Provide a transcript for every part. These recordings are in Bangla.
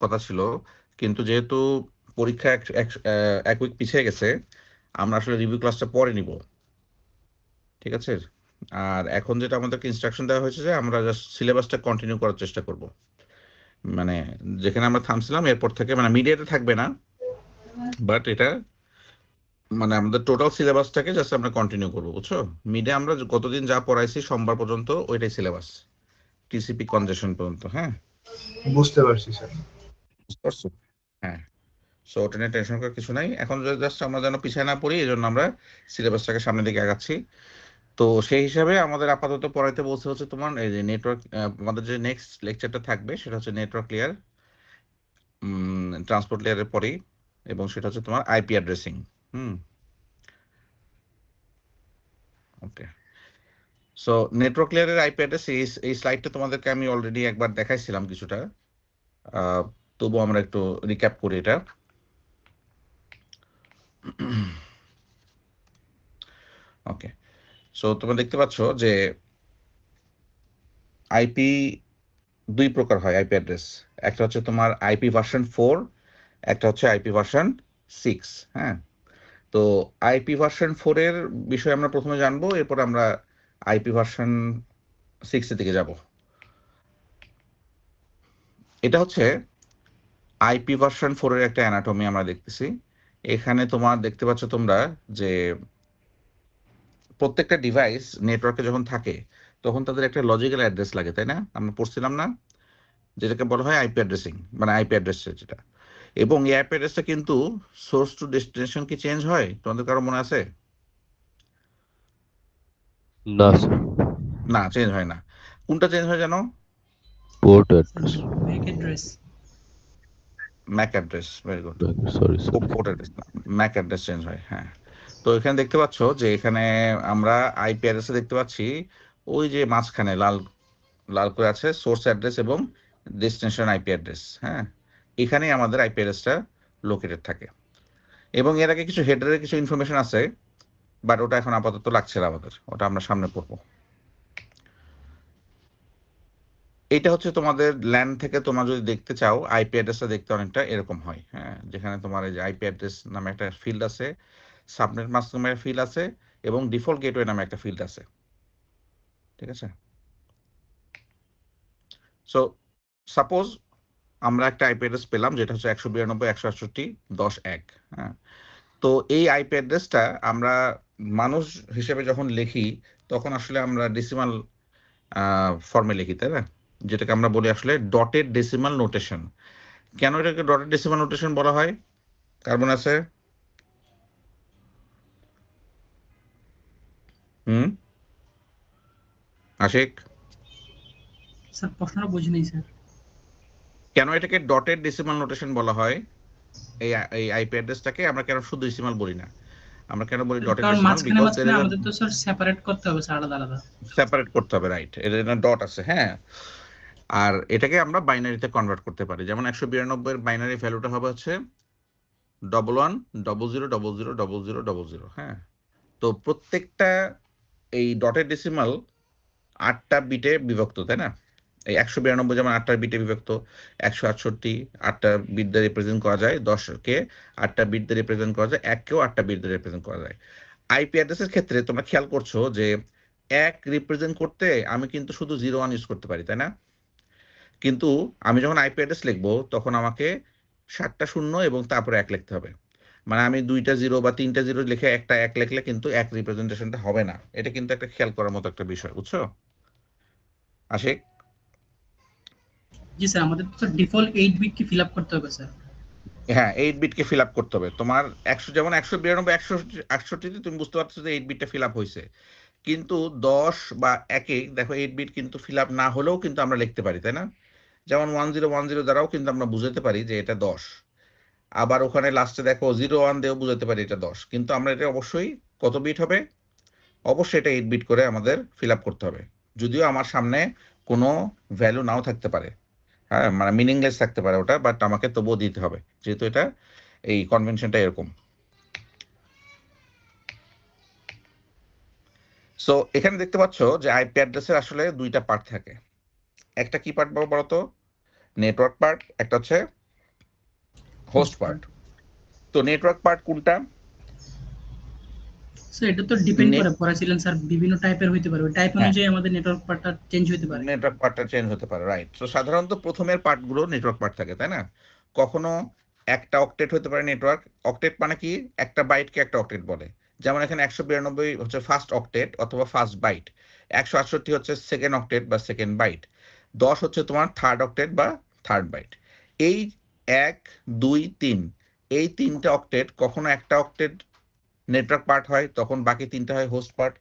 কথা ছিল, কিন্তু যেহেতু পরীক্ষা এক উইক পিছিয়ে গেছে, আমরা আসলে রিভিউ ক্লাসটা পরে নিব। ঠিক আছে? আর এখন যেটা আমাদেরকে ইনস্ট্রাকশন দেওয়া হয়েছে যে আমরা জাস্ট সিলেবাসটা কন্টিনিউ করার চেষ্টা করব। মানে যেখানে আমরা থামছিলাম এরপর থেকে, মানে মিডিয়াতে থাকবে না, বাট এটা মানে আমাদের টোটাল সিলেবাসটাকে জাস্ট আমরা কন্টিনিউ করবো, বুঝছো? মিডিয়া আমরা গতদিন যা পড়াইছি সোমবার পর্যন্ত ওইটাই সিলেবাস, টিসিপি কনজেশন পর্যন্ত। হ্যাঁ, বুঝতে পারছি স্যার। বুঝতে পারছো? হ্যাঁ। সো ওটা নিয়ে টেনশন করার কিছু নাই। এখন জাস্ট আমরা যেন পিছিয়ে না পড়ি, এই জন্য আমরা সিলেবাসটাকে সামনের দিকে আগাচ্ছি। তো সেই হিসাবে আমাদের আপাতত পড়াইতে বলছে হচ্ছে তোমার এই যে নেটওয়ার্ক, আমাদের যে নেক্সট লেকচারটা থাকবে সেটা হচ্ছে নেটওয়ার্ক লেয়ার, ট্রান্সপোর্ট লেয়ারের পরেই, এবং সেটা হচ্ছে তোমার আইপি অ্যাড্রেসিং। ওকে। সো নেটওয়ার্ক লেয়ারের আইপি অ্যাড্রেস, এই স্লাইডটা তোমাদেরকে আমি অলরেডি একবার দেখাইছিলাম কিছুটা, তবু আমরা একটু রিক্যাপ করি এটা। ওকে। সো তোমরা দেখতে পাচ্ছ যে আইপি দুই প্রকার হয় আইপি অ্যাড্রেস। একটা হচ্ছে তোমার আইপি ভার্সন 4, একটা হচ্ছে আইপি ভার্সন 6। হ্যাঁ, তো আইপি ভার্সন 4 এর বিষয়ে আমরা প্রথমে জানবো, এরপর আমরা আইপি ভার্সন 6 এর দিকে যাব। এটা হচ্ছে আইপি ভার্সন 4 এর একটা অ্যানাটমি আমরা দেখতেছি। এখানে তোমার দেখতে পাচ্ছ তোমরা যে প্রত্যেকটা ডিভাইস নেটওয়ার্কে যখন থাকে তখন তাদের একটা লজিক্যাল অ্যাড্রেস লাগে, তাই না? আমরা পড়ছিলাম না, যেটাকে বলা হয় আইপি অ্যাড্রেসিং, মানে আইপি অ্যাড্রেস যেটা। এবং এই আইপি অ্যাড্রেসটা কিন্তু সোর্স টু ডেস্টিনেশন কি চেঞ্জ হয়? তোমাদের কারো মনে আছে? না স্যার, না, চেঞ্জ হয় না। কোনটা চেঞ্জ হয় জানো? Port address, Mac address. Mac address, very good. Sorry sir. Port address না, ম্যাক অ্যাড্রেস চেঞ্জ হয়। হ্যাঁ, তো এখানে দেখতে পাচ্ছ যে এখানে আমরা আইপি অ্যাড্রেসে দেখতে পাচ্ছি ওই যে মাঝখানে লাল লাল করে আছে সোর্স অ্যাড্রেস এবং ডেস্টিনেশন আইপি অ্যাড্রেস। হ্যাঁ, এখানেই আমাদের আইপি অ্যাড্রেসটা লোকেটেড থাকে। এবং এর আগে কিছু হেডারের কিছু ইনফরমেশন আছে, বাট ওটা এখন আপাতত লাগছে না আমাদের, ওটা আমরা সামনে পড়বো। এটা হচ্ছে তোমাদের ল্যান্ড থেকে তোমরা যদি দেখতে চাও আইপি অ্যাড্রেসটা দেখতে অনেকটা এরকম হয়। হ্যাঁ, যেখানে তোমার এই যে আইপি অ্যাড্রেস নামে একটা ফিল্ড আছে, সাবনেট মাস্ক নামে একটা ফিল্ড আছে, এবং ডিফল্ট গেটওয়ে নামে একটা ফিল্ড আছে। ঠিক আছে? সো সাপোজ আমরা একটা আইপি অ্যাড্রেস পেলাম যেটা হচ্ছে 192.168.10.1। হ্যাঁ, তো এই আইপি অ্যাড্রেসটা আমরা মানুষ হিসেবে যখন লিখি তখন আসলে আমরা ডেসিমাল ফর্মে লিখি, তাই না? যেটাকে আমরা বলি আসলে ডটেড ডেসিমাল নোটেশন। কেন এটাকে ডটেড ডেসিমাল নোটেশন বলা হয়? কার্বন আছে? আশিক, স্যার প্রশ্নটা বুঝিনি স্যার। কেন এটাকে ডটেড ডেসিমাল নোটেশন বলা হয়? এই আইপি অ্যাড্রেসটাকে আমরা কেন শুধু ডেসিমাল বলি না, আমরা কেন বলি ডটেড কারণ ডেসিমাল? মাঝখানে বিকজ মাঝখানে আমাদের তো স্যার সেপারেট করতে হবে স্যার, আলাদা আলাদা সেপারেট করতে হবে, রাইট? এর জন্য ডট আছে। হ্যাঁ, আর এটাকে আমরা বাইনারিতে কনভার্ট করতে পারি। যেমন 192 এর বাইনারি ভ্যালুটা হবে হচ্ছে 1100000000। হ্যাঁ, তো প্রত্যেকটা এই ডটেড ডেসিমাল 8টা বিটে বিভক্ত, তাই না? এই 192 যেমন 8টা বিটে বিভক্ত, 168 8টা বিট দিয়ে রিপ্রেজেন্ট করা যায়, 10কে 8টা বিট দিয়ে রিপ্রেজেন্ট করা যায়, 1কেও 8টা বিট দিয়ে রিপ্রেজেন্ট করা যায়। আইপি অ্যাড্রেসের ক্ষেত্রে তোমরা খেয়াল করছো যে 1 রিপ্রেজেন্ট করতে আমি কিন্তু শুধু 01 ইউজ করতে পারি, তাই না? কিন্তু আমি যখন আইপি অ্যাড্রেস লিখবো তখন আমাকে 7টা শূন্য এবং তারপরে 1 লিখতে হবে। মানে আমি 2টা 0 বা 3টা 0 লিখে একটা 1 লিখলে কিন্তু 1 রিপ্রেজেন্টেশনটা হবে না। এটা কিন্তু একটা খেয়াল করার মতো একটা বিষয়, বুঝছো আশিক? জি স্যার, আমাদের তো ডিফল্ট 8 বিট কি ফিল আপ করতে হবে স্যার? হ্যাঁ, 8 বিটকে ফিল আপ করতে হবে তোমার। 100 যেমন 192 168 তুমি বুঝতে পারছো যে 8 বিটটা ফিল আপ হয়েছে, কিন্তু 10 বা 1 দেখো 8 বিট কিন্তু ফিল আপ না হলেও কিন্তু আমরা লিখতে পারি, তাই না? যেমন 1010 দ্বারাও কিন্তু আমরা বুঝাতে পারি যে এটা 10। আবার ওখানে লাস্টে দেখো 01 দিয়েও বুঝাতে পারি এটা 10। কিন্তু আমরা এটা অবশ্যই কত বিট হবে? অবশ্যই এটা 8 বিট করে আমাদের ফিল আপ করতে হবে, যদিও আমার সামনে কোনো ভ্যালু নাও থাকতে পারে। হ্যাঁ, মানে মিনিংলেস থাকতে পারে ওটা, বাট আমাকে তবুও দিতে হবে, যেহেতু এটা এই কনভেনশনটা এরকম। সো এখানে দেখতে পাচ্ছ যে আইপি অ্যাড্রেসের আসলে দুইটা পার্ট থাকে। একটা কি পার্ট বলতো? নেটওয়ার্ক পার্ট, একটা হচ্ছে হোস্ট পার্ট। তো নেটওয়ার্ক পার্ট কোনটা? স্যার এটা তো ডিপেন্ড করে, পড়াছিলেন স্যার, বিভিন্ন টাইপের হইতে পারে, টাইপ অনুযায়ী আমাদের নেটওয়ার্ক পার্টটা চেঞ্জ হইতে পারে। নেটওয়ার্ক পার্টটা চেঞ্জ হতে পারে, রাইট। তো সাধারণত প্রথমের পার্টগুলো নেটওয়ার্ক পার্ট থাকে, তাই না? কখনো একটা অক্টেট হতে পারে নেটওয়ার্ক। অক্টেট মানে কি? একটা বাইটকে একটা অক্টেট বলে। যেমন এখানে 192 হচ্ছে ফার্স্ট অক্টেট অথবা ফার্স্ট বাইট, 168 হচ্ছে সেকেন্ড অক্টেট বা সেকেন্ড বাইট, 10 হচ্ছে তোমার থার্ড অক্টেট বা থার্ড বাইট। এই 1, 2, 3 এই তিনটা অক্টেট, কখনো একটা অক্টেট নেটওয়ার্ক পার্ট হয়, তখন বাকি তিনটা হয় হোস্ট পার্ট।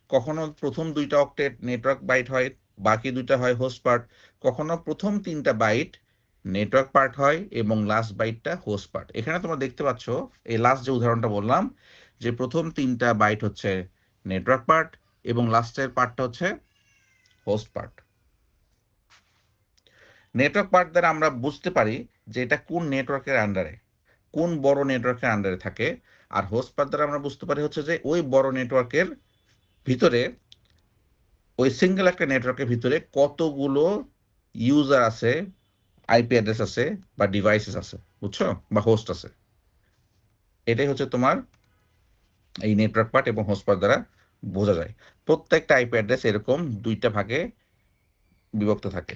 কখনো প্রথম দুইটা অক্টেট নেটওয়ার্ক বাইট হয়, বাকি দুইটা হয় হোস্ট পার্ট। কখনো প্রথম তিনটা বাইট নেটওয়ার্ক পার্ট হয় এবং লাস্ট বাইটটা হোস্ট পার্ট। এখানে তোমরা দেখতে পাচ্ছ এই লাস্ট যে উদাহরণটা বললাম, যে প্রথম তিনটা বাইট হচ্ছে নেটওয়ার্ক পার্ট এবং লাস্টের পার্টটা হচ্ছে হোস্ট পার্ট। নেটওয়ার্ক পার্ট দ্বারা আমরা বুঝতে পারি যে এটা কোন নেটওয়ার্কের আন্ডারে, কোন বড় নেটওয়ার্কের আন্ডারে থাকে। আর হোস্ট পার্ট দ্বারা আমরা বুঝতে পারি হচ্ছে যে ওই বড় নেটওয়ার্কের ভিতরে, ওই সিঙ্গেল একটা নেটওয়ার্কের ভিতরে কতগুলো ইউজার আছে, আইপি অ্যাড্রেস আছে বা ডিভাইসেস আছে, বুঝছো, বা হোস্ট আছে। এটাই হচ্ছে তোমার এই নেটওয়ার্ক পার্ট এবং হোস্ট পার্ট দ্বারা বোঝা যায়। প্রত্যেকটা আইপি অ্যাড্রেস এরকম দুইটা ভাগে বিভক্ত থাকে।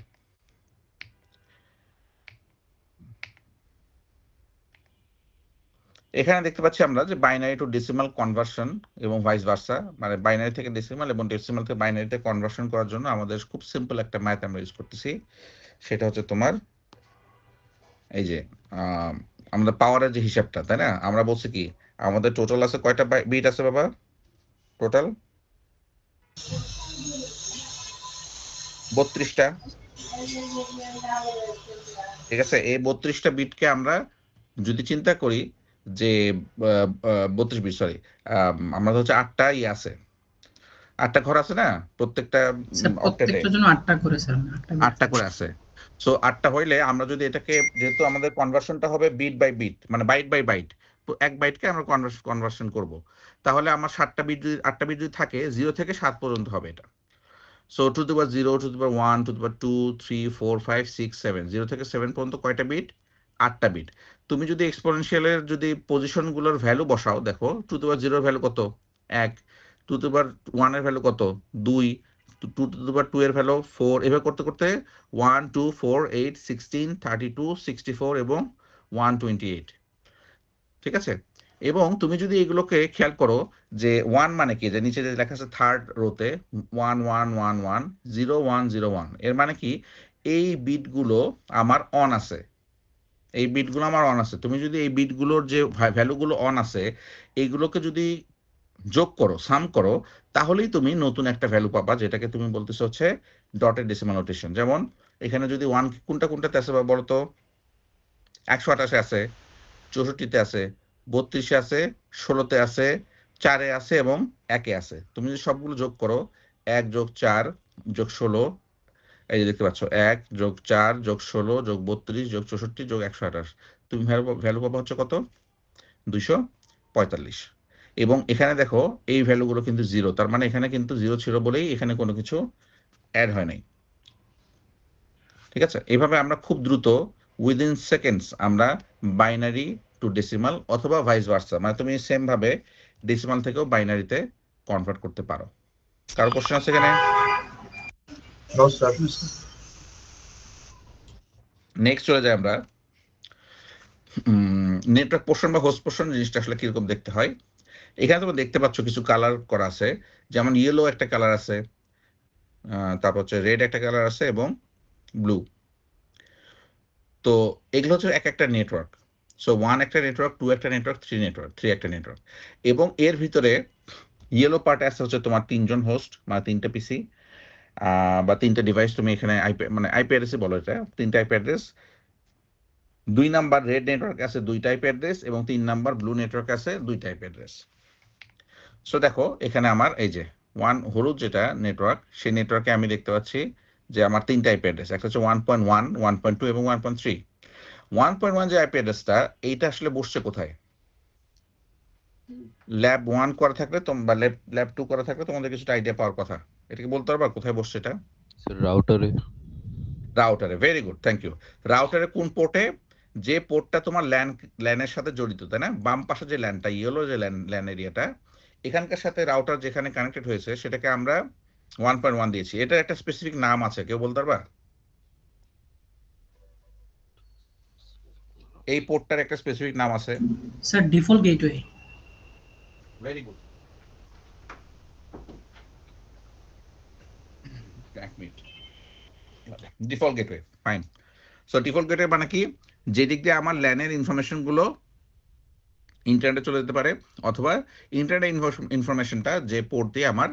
এখানে দেখতে পাচ্ছি আমরা যে বাইনারি টু ডেসিমাল কনভার্সন এবং ভাইস ভার্সা, মানে বাইনারি থেকে ডেসিমাল এবং ডেসিমাল থেকে বাইনারিতে কনভার্সন করার জন্য আমাদের খুব সিম্পল একটা ম্যাথ আমরা ইউজ করতেছি। সেটা হচ্ছে তোমার এই যে আমাদের পাওয়ারের যে হিসাবটা, তাই না? আমরা বলছি কি আমাদের টোটাল আছে কয়টা বিট আছে বাবা? টোটাল 32টা, ঠিক আছে? এই 32টা বিটকে আমরা যদি চিন্তা করি যে 32 বিট, সরি, আমরা হচ্ছে 8টা আছে, 8টা ঘর আছে না প্রত্যেকটা অক্টেটে, প্রত্যেকটার জন্য 8টা করে স্যার, 8টা করে আছে। সো 8টা হইলে আমরা যদি এটাকে, যেহেতু আমাদের কনভার্সনটা হবে বিট বাই বিট, মানে বাইট বাই বাইট, এক বাইটকে আমরা কনভার্সন করব, তাহলে আমার 7টা বিট যদি 8টা বিট যদি থাকে 0 থেকে 7 পর্যন্ত হবে এটা। So to the power 0, to the power 1, to the পাওয়ার 2, 3, 4, 5, 6, 7, 0 থেকে 7 পর্যন্ত কয়টা বিট? 8টা বিট। তুমি যদি এক্সপোনেনশিয়ালের যদি পজিশনগুলোর ভ্যালু বসাও, দেখো টু দি পাওয়ার 0 এর ভ্যালু কত? 1, টু দি পাওয়ার 1 এর ভ্যালু কত? 2, টু দি পাওয়ার 2 এর ভ্যালু 4, এভাবে করতে করতে 1, 2, 4, 8, 16, 32, 64 এবং 128, ঠিক আছে? এবং তুমি যদি এগুলোকে খেয়াল করো যে 1 মানে কি, যে নিচে যে লেখা আছে থার্ড রোতে 1 1 1 1 0 1 0 1, এর মানে কি এই বিটগুলো আমার অন আছে, এই বিটগুলো আমার অন আছে। তুমি যদি এই বিটগুলোর যে ভ্যালুগুলো অন আছে এইগুলোকে যদি যোগ করো, সাম করো, তাহলেই তুমি নতুন একটা ভ্যালু পাবা, যেটাকে তুমি বলতেছো হচ্ছে ডটেড ডেসিমাল নোটেশন। যেমন এখানে যদি 1 কোনটা কোনটাতে আছে বলো তো? 128 আছে, 64-তে আছে, 32-এ আছে, 16-তে আছে, 4-এ আছে এবং 1-এ আছে। তুমি যদি সবগুলো যোগ করো, 1 যোগ 4 যোগ 16, এই যে দেখতে পাচ্ছ 1 যোগ 4 যোগ 16 যোগ 32 যোগ 64 যোগ 128, তুমি ভ্যালু পাবা হচ্ছে কত? 245। এবং এখানে দেখো এই ভ্যালুগুলো কিন্তু 0, তার মানে এখানে কিন্তু 0 ছিল বলেই এখানে কোনো কিছু অ্যাড হয় নাই, ঠিক আছে? এইভাবে আমরা খুব দ্রুত উইদিন সেকেন্ডস আমরা বাইনারি টু ডেসিমাল অথবা ভাইস ভার্সা, মানে তুমি সেম ভাবে ডেসিমাল থেকেও বাইনারিতে কনভার্ট করতে পারো। কারো কোশ্চেন আছে এখানে? No sir. নেক্সট চলে যাই আমরা নেটওয়ার্ক পোর্শন বা হোস্ট পোর্শন জিনিসটা আসলে কিরকম দেখতে হয়। এখানে তোমরা দেখতে পাচ্ছ কিছু কালার করা আছে, যেমন ইয়েলো একটা কালার আছে, তারপর হচ্ছে রেড একটা কালার আছে এবং ব্লু। তো এগুলো হচ্ছে এক একটা নেটওয়ার্ক। সো 1 একটা নেটওয়ার্ক, 2 একটা নেটওয়ার্ক, 3 একটা নেটওয়ার্ক। এবং এর ভিতরে ইয়েলো পার্টে আছে হচ্ছে তোমার 3জন হোস্ট, মানে 3টা পিসি বা 3টা ডিভাইস, তুমি এখানে মানে আইপি অ্যাড্রেসই বলো, এটা 3টা IP address. 2 number red network আছে 2টা আইপি অ্যাড্রেস এবং 3 নাম্বার ব্লু নেটওয়ার্ক আছে 2টা আইপি অ্যাড্রেস। সো দেখো এখানে আমার এই যে 1 হলুদ যেটা নেটওয়ার্ক, সেই নেটওয়ার্কে আমি দেখতে পাচ্ছি যে আমার 3টা আইপি অ্যাড্রেস, একটা হচ্ছে 1.1, 1.2 এবং 1.3। 1.1 যে আইপি অ্যাড্রেসটা, এইটা আসলে বসছে কোথায়? ল্যাব 1 করা থাকলে বা ল্যাব 2 করা থাকলে তোমাদের কিছুটা আইডিয়া পাওয়ার কথা। এটাকে বলতে পারবা কোথায় বসছে এটা? স্যার রাউটারে। রাউটারে, ভেরি গুড, থ্যাংক ইউ। রাউটারে কোন পোর্টে? যে পোর্টটা তোমার ল্যানের সাথে জড়িত, তাই না? বাম পাশে যে ল্যানটা, ইয়েলো যে ল্যান এরিয়াটা, এখানকার সাথে রাউটার যেখানে কানেক্টেড হয়েছে সেটাকে আমরা 1.1 দিয়েছি। এটার একটা স্পেসিফিক নাম আছে, কেউ বলতে পারবা? এই পোর্টটার একটা স্পেসিফিক নাম আছে। Sir default gateway. Very good. এক minute. Default gateway, fine. So default gateway মানে কি? যে দিক দিয়ে আমার ল্যানের ইনফরমেশন গুলো ইন্টারনেটে চলে যেতে পারে, অথবা ইন্টারনেট ইনফরমেশনটা যে পোর্ট দিয়ে আমার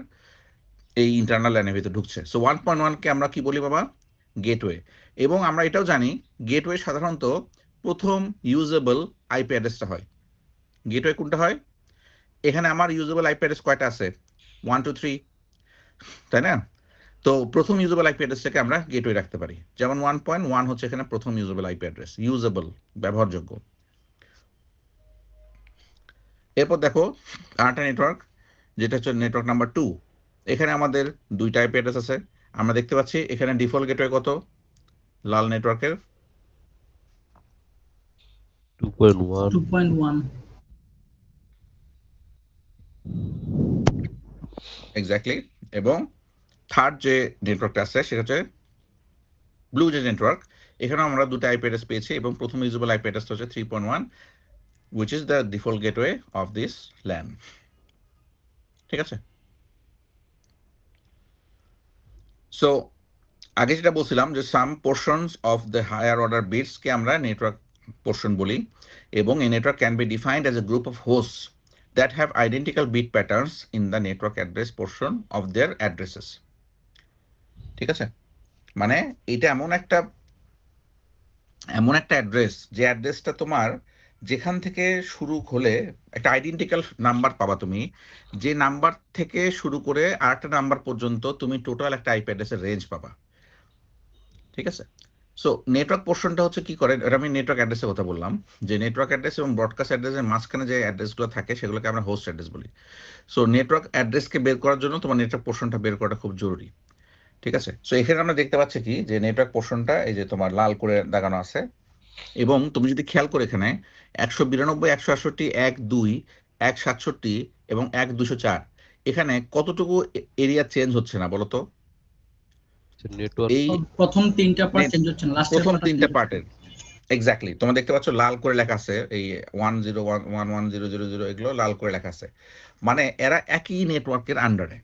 এই ইন্টারনাল ল্যানের ভিতরে ঢুকছে। সো 1.1 কে আমরা কি বলি বাবা? গেটওয়ে। এবং আমরা এটাও জানি গেটওয়ে সাধারণত প্রথম ইউজেবল আইপি অ্যাড্রেসটা হয়। গেটওয়ে কোনটা হয়? এখানে আমার ইউজেবল আইপি অ্যাড্রেস কয়টা আছে? 1 2 3, তাই না? তো প্রথম ইউজেবল আইপি অ্যাড্রেসটাকে আমরা গেটওয়ে রাখতে পারি। যেমন 1.1 হচ্ছে এখানে প্রথম ইউজেবল আইপি অ্যাড্রেস, ইউজেবল, ব্যবহারযোগ্য। এরপর দেখো আরেকটা নেটওয়ার্ক, যেটা হচ্ছে নেটওয়ার্ক নাম্বার 2। এখানে আমাদের দুইটা আইপি অ্যাড্রেস আছে। আমরা দেখতে পাচ্ছি এখানে ডিফল্ট গেটওয়ে কত? লাল নেটওয়ার্কের 2.1. 2.1। এক্স্যাক্টলি। এবং থার্ড যে নেটওয়ার্কটা আছে সেটা হচ্ছে ব্লু যে নেটওয়ার্ক, এখানে আমরা দুটো আইপি অ্যাড্রেস পেয়েছি এবং প্রথম ইউজেবল আইপি অ্যাড্রেসটা হচ্ছে 3.1, which is the default gateway of this LAN। ঠিক আছে? সো আগে যেটা বলছিলাম যে some portions of the higher order bits কে আমরা নেটওয়ার্ক পোর্শন বলি, এবং এই network can be defined as a group of hosts that have identical bit patterns in the network address portion of their addresses. ঠিক আছে? মানে এটা এমন একটা অ্যাড্রেস, যে অ্যাড্রেসটা তোমার যেখান থেকে শুরু হলে একটা আইডেন্টিক্যাল নাম্বার পাবা তুমি, যে নাম্বার থেকে শুরু করে আরেকটা নাম্বার পর্যন্ত তুমি টোটাল একটা আইপি অ্যাড্রেসের রেঞ্জ পাবা। ঠিক আছে? সো নেটওয়ার্ক পোর্শনটা হচ্ছে কি করে, এটা আমি নেটওয়ার্ক অ্যাড্রেসের কথা বললাম, যে নেটওয়ার্ক অ্যাড্রেস এবং ব্রডকাস্ট অ্যাড্রেসের মাঝখানে যে অ্যাড্রেসগুলো থাকে সেগুলোকে আমরা হোস্ট অ্যাড্রেস বলি। সো নেটওয়ার্ক অ্যাড্রেসকে বের করার জন্য তোমার নেটওয়ার্ক পোর্শনটা বের করাটা খুব জরুরি। ঠিক আছে? সো এখানে আমরা দেখতে পাচ্ছি কি, যে নেটওয়ার্ক পোর্শনটা এই যে তোমার লাল করে দাগানো আছে, এবং তুমি যদি খেয়াল করে এখানে 192, 168, 1 2, 167 এবং 1 204, এখানে কতটুকু এরিয়া চেঞ্জ হচ্ছে না বলতো? Network. এই প্রথম তিনটা পার্ট চেঞ্জ হচ্ছে না, লাস্টের প্রথম তিনটা পার্টের এক্স্যাক্টলি তোমরা দেখতে পাচ্ছ লাল করে লেখা আছে, এই 101111000 এগুলো লাল করে লেখা আছে, মানে এরা একই নেটওয়ার্কের আন্ডারে।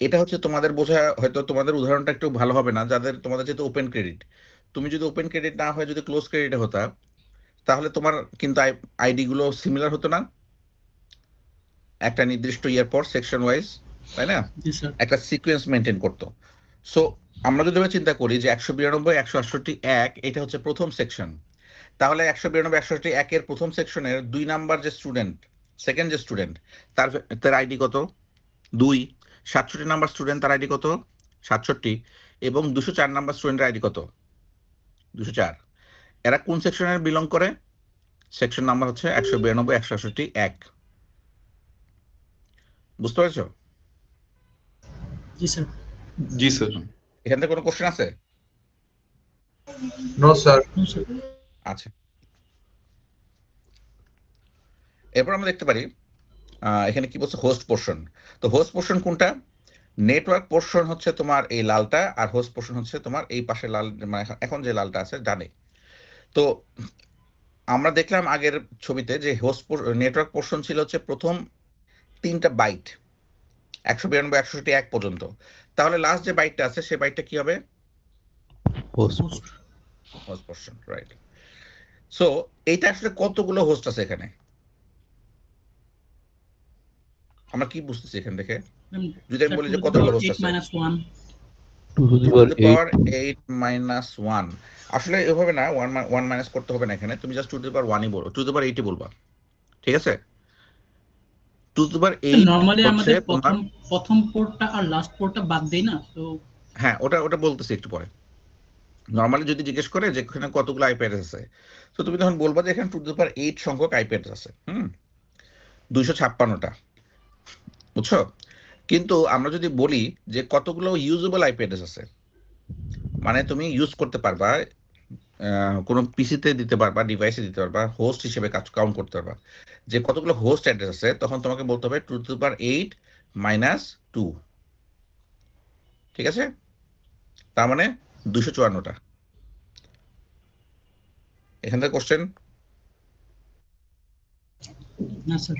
এটা হচ্ছে তোমাদের বোঝা, হয়তো তোমাদের উদাহরণটা একটু ভালো হবে না, যাদের তোমাদের যেহেতু ওপেন ক্রেডিট, তুমি যদি ওপেন ক্রেডিট না হয় যদি ক্লোজ ক্রেডিটে হতা, তাহলে তোমার কিন্তু আইডি গুলো সিমিলার হতো না একটা নির্দিষ্ট ইয়ার পর সেকশন ওয়াইজ, তাই না? জি স্যার। একটা সিকোয়েন্স মেনটেন করতো। সো আমরা যদি চিন্তা করি যে 192, 168, 1 এটা হচ্ছে প্রথম সেকশন, তাহলে 192, 168, 1 এর প্রথম সেকশনের 2 নাম্বার যে স্টুডেন্ট, সেকেন্ড যে স্টুডেন্ট, তার আইডি কত? 2। 67 নাম্বার স্টুডেন্ট, তার আইডি কত? 67। এবং 204 নাম্বার স্টুডেন্টের আইডি কত? 204। এরা কোন সেকশনের বিলং করে? সেকশন নাম্বার হচ্ছে 192, 168, 1। বুঝতে পারছো? জি স্যার। জি স্যার। এখান থেকে কোনো কোশ্চেন আছে? No sir. আচ্ছা, এরপর আমরা দেখতে পারি এখানে কি বলছে, হোস্ট পোর্শন। তো হোস্ট পোর্শন কোনটা? নেটওয়ার্ক পোর্শন হচ্ছে তোমার এই লালটা, আর হোস্ট পোর্শন হচ্ছে তোমার এই পাশে লাল, মানে এখন যে লালটা আছে ডানে। তো আমরা দেখলাম আগের ছবিতে যে হোস্ট নেটওয়ার্ক পোর্শন ছিল হচ্ছে প্রথম 3টা বাইট, 192, 168, 1 পর্যন্ত। তাহলে লাস্ট যে বাইটটা আছে সেই বাইটটা কি হবে? Host. Host portion, right. So এইটা আসলে কতগুলো হোস্ট আছে এখানে? আমরা কি বুঝতেছি এখান থেকে? যদি আমি বলি যে কতগুলো হোস্ট আছে? 2 to the power 8. 8 - 1। আসলে এভাবে না, 1 মাইনাস করতে হবে না এখানে, তুমি জাস্ট 2 to the power 1ই বলো, 2 to the power 8ই বলবা। ঠিক আছে? 2 to the power 8 নরমালি হচ্ছে আমাদের তোমার, প্রথম পোর্টটা আর লাস্ট পোর্টটা বাদ দেই না, তো হ্যাঁ ওটা বলতেছি একটু পরে। নরমালি যদি জিজ্ঞেস করে যে এখানে কতগুলো আইপি অ্যাড্রেস আছে, তো তুমি তখন বলবা যে এখানে 2 to the power 8 সংখ্যক আইপি অ্যাড্রেস আছে। 256টা, বুঝছো? কিন্তু আমরা যদি বলি যে কতগুলো ইউজেবল আইপি অ্যাড্রেস আছে, মানে তুমি ইউজ করতে পারবা, কোনো পিসিতে দিতে পারবা, ডিভাইসে দিতে পারবা, হোস্ট হিসেবে কাউন্ট করতে পারবা যে কতগুলো হোস্ট অ্যাড্রেস আছে, তখন তোমাকে বলতে হবে 2^8 - 2, ঠিক আছে? তার মানে 254টা। এখান থেকে কোশ্চেন? না স্যার।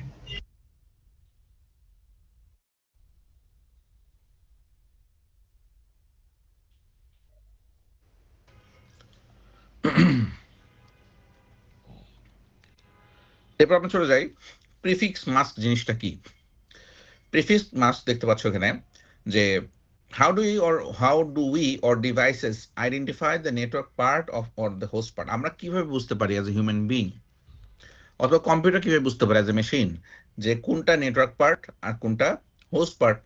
এরপর আমরা চলে যাই প্রিফিক্স মাস্ক জিনিসটা কি। প্রিফিক্স মাস্ক দেখতে পাচ্ছ এখানে যে how do we or devices identify the network part of or the host part? আমরা কিভাবে বুঝতে পারি as a human being, অথবা কম্পিউটার কিভাবে বুঝতে পারে as a machine যে কোনটা নেটওয়ার্ক পার্ট আর কোনটা host part?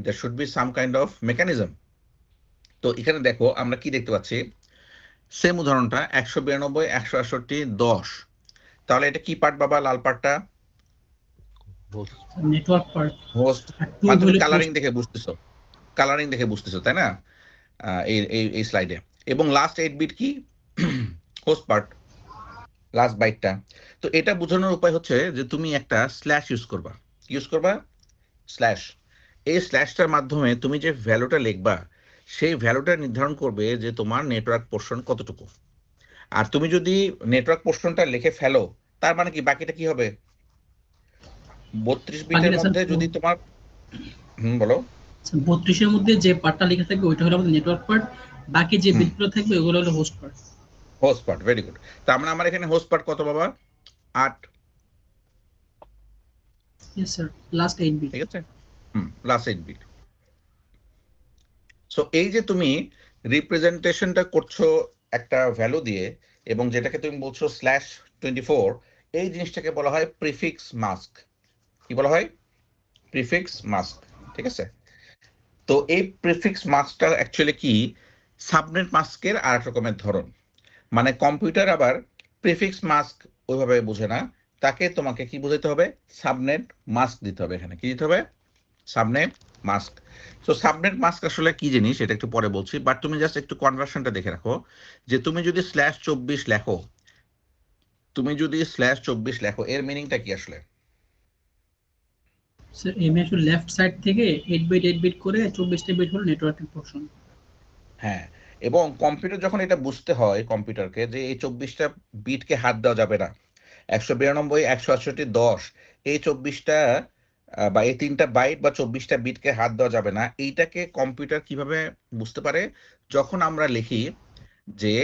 there should be some kind of mechanism. তো এখানে দেখো আমরা কি দেখতে পাচ্ছি, সেম উদাহরণটা 192 168 10, তাহলে এটা কি পার্ট বাবা? লাল পার্টটা নেটওয়ার্ক পার্ট। হোস্ট। মানে তুমি কালারিং দেখে বুঝতেছো, তাই না? এই স্লাইডে। এবং লাস্ট 8 বিট কি? হোস্ট পার্ট, লাস্ট বাইটটা। তো এটা বোঝানোর উপায় হচ্ছে যে তুমি একটা স্ল্যাশ ইউজ করবা স্ল্যাশ। এই স্ল্যাশটার মাধ্যমে তুমি যে ভ্যালুটা লিখবা সেই ভ্যালুটা নির্ধারণ করবে যে তোমার নেটওয়ার্ক পোর্শন কতটুকু। আর তুমি যদি নেটওয়ার্ক পোর্শনটা লিখে ফেলো, তার মানে কি বাকিটা কি হবে? 32 বিটের মধ্যে যদি তোমার বলো 32 এর মধ্যে যে পার্টটা লেখা থাকবে ওইটা হলো আমাদের নেটওয়ার্ক পার্ট, বাকি যে বিটগুলো থাকবে ওগুলো হলো host part. Host part, very good. তার মানে আমার এখানে হোস্ট পার্ট কত বাবা? 8। Yes sir, last 8 bit. ঠিক আছে, লাস্ট 8 বিট। সো এই যে তুমি রিপ্রেজেন্টেশনটা করছো একটা ভ্যালু দিয়ে, এবং যেটাকে তুমি বলছো /24, এই জিনিসটাকে বলা হয় প্রিফিক্স মাস্ক। কি বলা হয়? প্রিফিক্স মাস্ক, ঠিক আছে? তো এই প্রিফিক্স মাস্কটা অ্যাকচুয়ালি কি? সাবনেট মাস্কের আরেক রকমের ধরন। মানে কম্পিউটার আবার প্রিফিক্স মাস্ক ওইভাবে বোঝে না, তাকে তোমাকে কি বোঝাতে হবে? সাবনেট মাস্ক দিতে হবে। এখানে কি দিতে হবে? Subnet mask. So subnet mask আসলে কি জিনিস এটা একটু পরে বলছি, বাট তুমি জাস্ট একটু কনভার্সনটা দেখে রাখো যে তুমি যদি /24 লেখো, এর মিনিংটা কি আসলে? স্যার এমনি একটু লেফট সাইড থেকে 8 বিট 8 বিট করে 24টা বিট হলো নেটওয়ার্কের পোরশন। হ্যাঁ, এবং কম্পিউটার যখন এটা বুঝতে হয় কম্পিউটারকে যে এই 24টা বিটকে হাত দেওয়া যাবে না, 192 168 10, এই 24টা বা এই 3টা বাইট বা 24টা বিটকে হাত দেওয়া যাবে না, এইটাকে কম্পিউটার কিভাবে বুঝতে পারে? যখন আমরা লিখি যে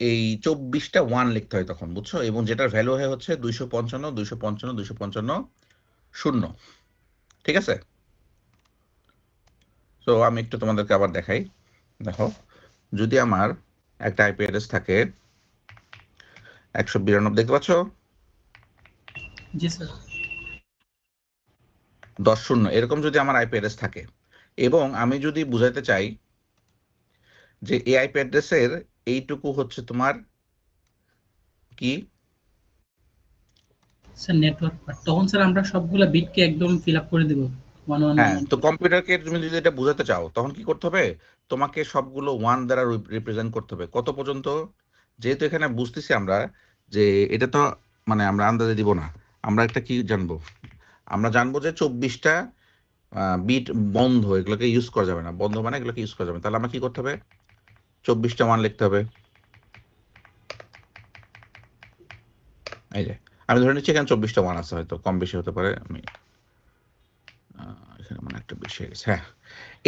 এই 24টা 1 লিখতে হয় তখন, বুঝছো? এবং যেটার ভ্যালু হয় হচ্ছে 255 255 255 0, ঠিক আছে? তো আমি একটু তোমাদেরকে আবার দেখাই। দেখো, যদি আমার একটা আইপি অ্যাড্রেস থাকে 192, দেখতে পাচ্ছ? জি স্যার। 10 এরকম যদি আমার আইপি অ্যাড্রেস থাকে, এবং আমি যদি বুঝাইতে চাই যে এই আইপি অ্যাড্রেসের এইটুকু হচ্ছে তোমার কি? স্যার নেটওয়ার্ক পার্ট, তখন স্যার আমরা সবগুলা বিটকে একদম ফিল আপ করে দেব 1111। হ্যাঁ, তো কম্পিউটারকে তুমি যদি এটা বোঝাতে চাও তখন কি করতে হবে? তোমাকে সবগুলো 1 দ্বারা রিপ্রেজেন্ট করতে হবে। কত পর্যন্ত? যেহেতু এখানে বুঝতেছি আমরা যে এটা তো মানে আমরা আন্দাজে দিব না, আমরা একটা কি জানবো? আমরা জানবো যে 24টা বিট বন্ধ, এগুলোকে ইউজ করা যাবে না। বন্ধ মানে এগুলোকে ইউজ করা যাবে না। তাহলে আমরা কি করতে হবে? 24টা 1 লিখতে হবে। এই যে আমি ধরে নিচ্ছি এখানে 24টা 1 আছে, হয়তো কম বেশি হতে পারে। আমি এখানে মানে একটা বেশি হয়ে গেছে। হ্যাঁ,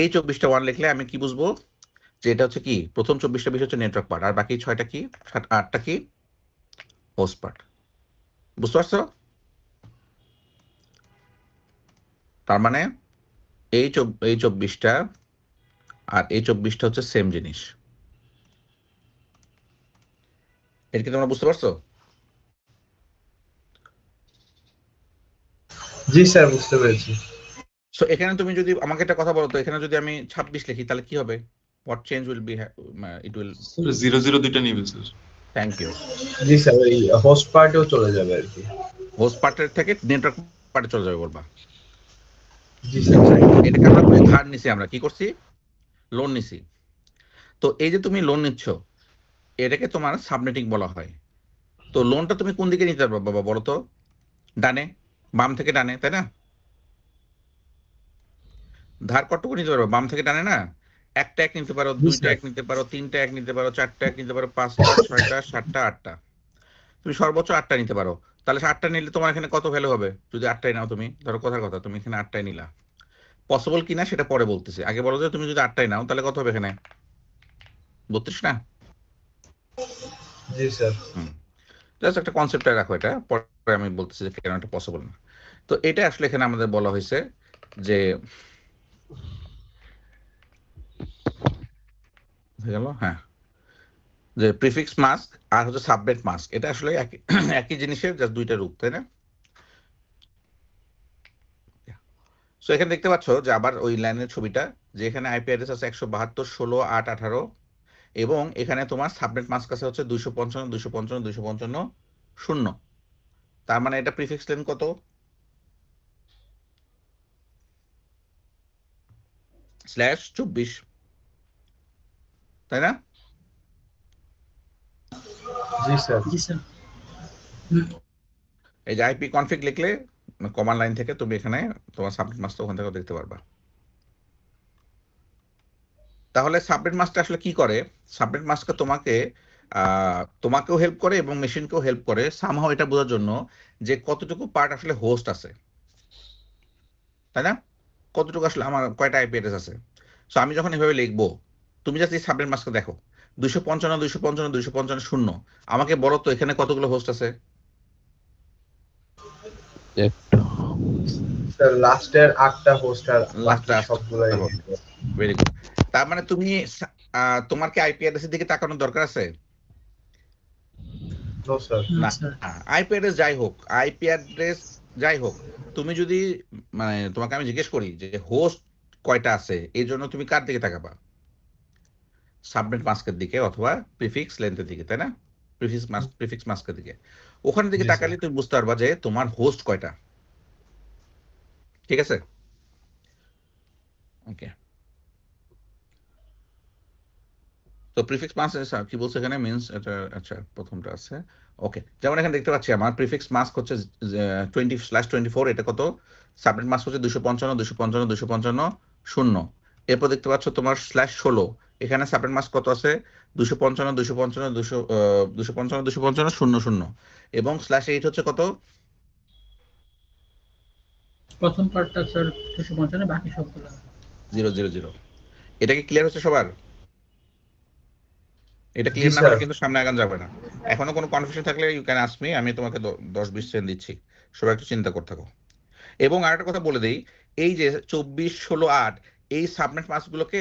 এই 24টা 1 লিখলে আমি কি বুঝবো? যে এটা হচ্ছে কি? প্রথম 24টা বিট হচ্ছে নেটওয়ার্ক পার্ট, আর বাকি 6টা কি? 8টা কি? Host part. বুঝতে পারছো? তার মানে এই 24টা আর এই 24টা হচ্ছে সেম জিনিস। এটা কি তোমরা বুঝতে পারছো? জি স্যার, বুঝতে পেরেছি। সো এখানে তুমি যদি আমাকে একটা কথা বলো তো, এখানে যদি আমি 26 লিখি তাহলে কি হবে? What change will be? It will 0 দুইটা নিবে স্যার। Thank you. জি স্যার, ওই হোস্ট পার্টেও চলে যাবে আর কি। হোস্ট পার্টের থেকে নেটওয়ার্ক পার্টে চলে যাবে বলবা। জি স্যার। এটাকে আমরা বলি ধার নিছি, আমরা কি করছি? লোন নিছি। তো এই যে তুমি লোন নিচ্ছ, এটাকে তোমার সাবনেটিং বলা হয়। তো লোনটা তুমি কোন দিকে নিতে পারবে বাবা বলো তো? ডানে, বাম থেকে ডানে, তাই না? ধার কতটুকু নিতে পারো? বাম থেকে ডানে না? একটা এক নিতে পারো, জি দুইটা স্যার। এক নিতে পারো, তিনটা এক নিতে পারো, চারটা এক নিতে পারো, পাঁচটা, ছয়টা, সাতটা, আটটা। তুমি সর্বোচ্চ আটটা নিতে পারো। তাহলে আটটা নিলে তোমার এখানে কত ভ্যালু হবে? যদি আটটাই নাও, তুমি ধরো কথার কথা তুমি এখানে আটটাই নিলা, পসিবল কিনা সেটা পরে বলতেছি, আগে বলো যে তুমি যদি আটটাই নাও তাহলে কত হবে এখানে? 32 না? জি স্যার। হুম, জাস্ট একটা কনসেপ্টটা রাখো, এটা পরে আমি বলতেছি যে কেন এটা পসিবল না। তো এটা আসলে এখানে আমাদের বলা হয়েছে যে হয়ে গেল, হ্যাঁ, যে প্রিফিক্স মাস্ক আর হচ্ছে সাবনেট মাস্ক, এটা আসলে একই একই জিনিসের জাস্ট দুইটা রূপ, তাই না? সো এখানে দেখতে পাচ্ছ যে আবার ওই লাইনের ছবিটা, যে এখানে আইপি অ্যাড্রেস আছে 172.16.8.18, এবং এখানে তোমার সাবনেট মাস্ক আছে হচ্ছে 255.255.255.0। তার মানে এটা প্রিফিক্স লেন কত? /24, তাই না? জি স্যার। জি স্যার। এই যে আইপি কনফিগ লিখলে কমান্ড লাইন থেকে তুমি এখানে তোমার সাবনেট মাস্কটা ওখান থেকে দেখতে পারবা। তাহলে সাবনেট মাস্কটা আসলে কি করে? সাবনেট মাস্কটা তোমাকেও হেল্প করে এবং মেশিনকেও হেল্প করে সামহাও এটা বোঝার জন্য যে কতটুকু পার্ট আসলে হোস্ট আছে, তাই না? কতটুকু আসলে আমার কয়টা আইপি অ্যাড্রেস আছে। সো আমি যখন এভাবে লিখবো, তুমি জাস্ট এই সাবনেট মাস্কটা দেখো, 255.255.255.0, আমাকে বলো তো এখানে কতগুলো হোস্ট আছে? একটা। স্যার লাস্টের 8টা হোস্ট আর বাকি লাস্ট, সবগুলাই ভেরি গুড। তার মানে তুমি তোমার কি আইপি অ্যাড্রেসের দিকে তাকানোর দরকার আছে? No sir. না, স্যার। আইপি অ্যাড্রেস যাই হোক, আইপি অ্যাড্রেস যাই হোক, তুমি যদি মানে তোমাকে আমি জিজ্ঞেস করি যে হোস্ট কয়টা আছে, এই জন্য তুমি কার দিকে তাকাবা? সাবনেট মাস্কের দিকে অথবা প্রিফিক্স লেন্থের দিকে, তাই না? প্রিফিক্স মাস্কের দিকে, ওখানের দিকে জি স্যার। তাকালে তুমি বুঝতে পারবা যে তোমার হোস্ট কয়টা। ঠিক আছে, ওকে। তো প্রিফিক্স মাস্ক কি বলছে এখানে মিন্স এটা, আচ্ছা প্রথমটা আছে, ওকে। যেমন এখানে দেখতে পাচ্ছি আমার প্রিফিক্স মাস্ক হচ্ছে 20/24, এটা কত? সাবনেট মাস্ক হচ্ছে 255.255.255.0। এরপর দেখতে পাচ্ছ তোমার /16, এখানে সাবনেট মাস্ক কত আছে? 255.255.255.000, এবং /8 হচ্ছে কত? প্রথম পার্টটা স্যার 255, বাকি সবগুলো 000। এটা কি ক্লিয়ার হচ্ছে সবার? এটা জি ক্লিয়ার না হলে স্যার। কিন্তু সামনে আগান যাবে না। এখনো কোনো কনফিউশন থাকলে ইউ ক্যান আস্ক মি, আমি তোমাকে 10-20 সেকেন্ড দিচ্ছি, সবাই একটু চিন্তা করতে থাকো। এবং আরেকটা কথা বলে দেই, এই যে 24, 16, 8, এই সাবনেট মাস্ক গুলোকে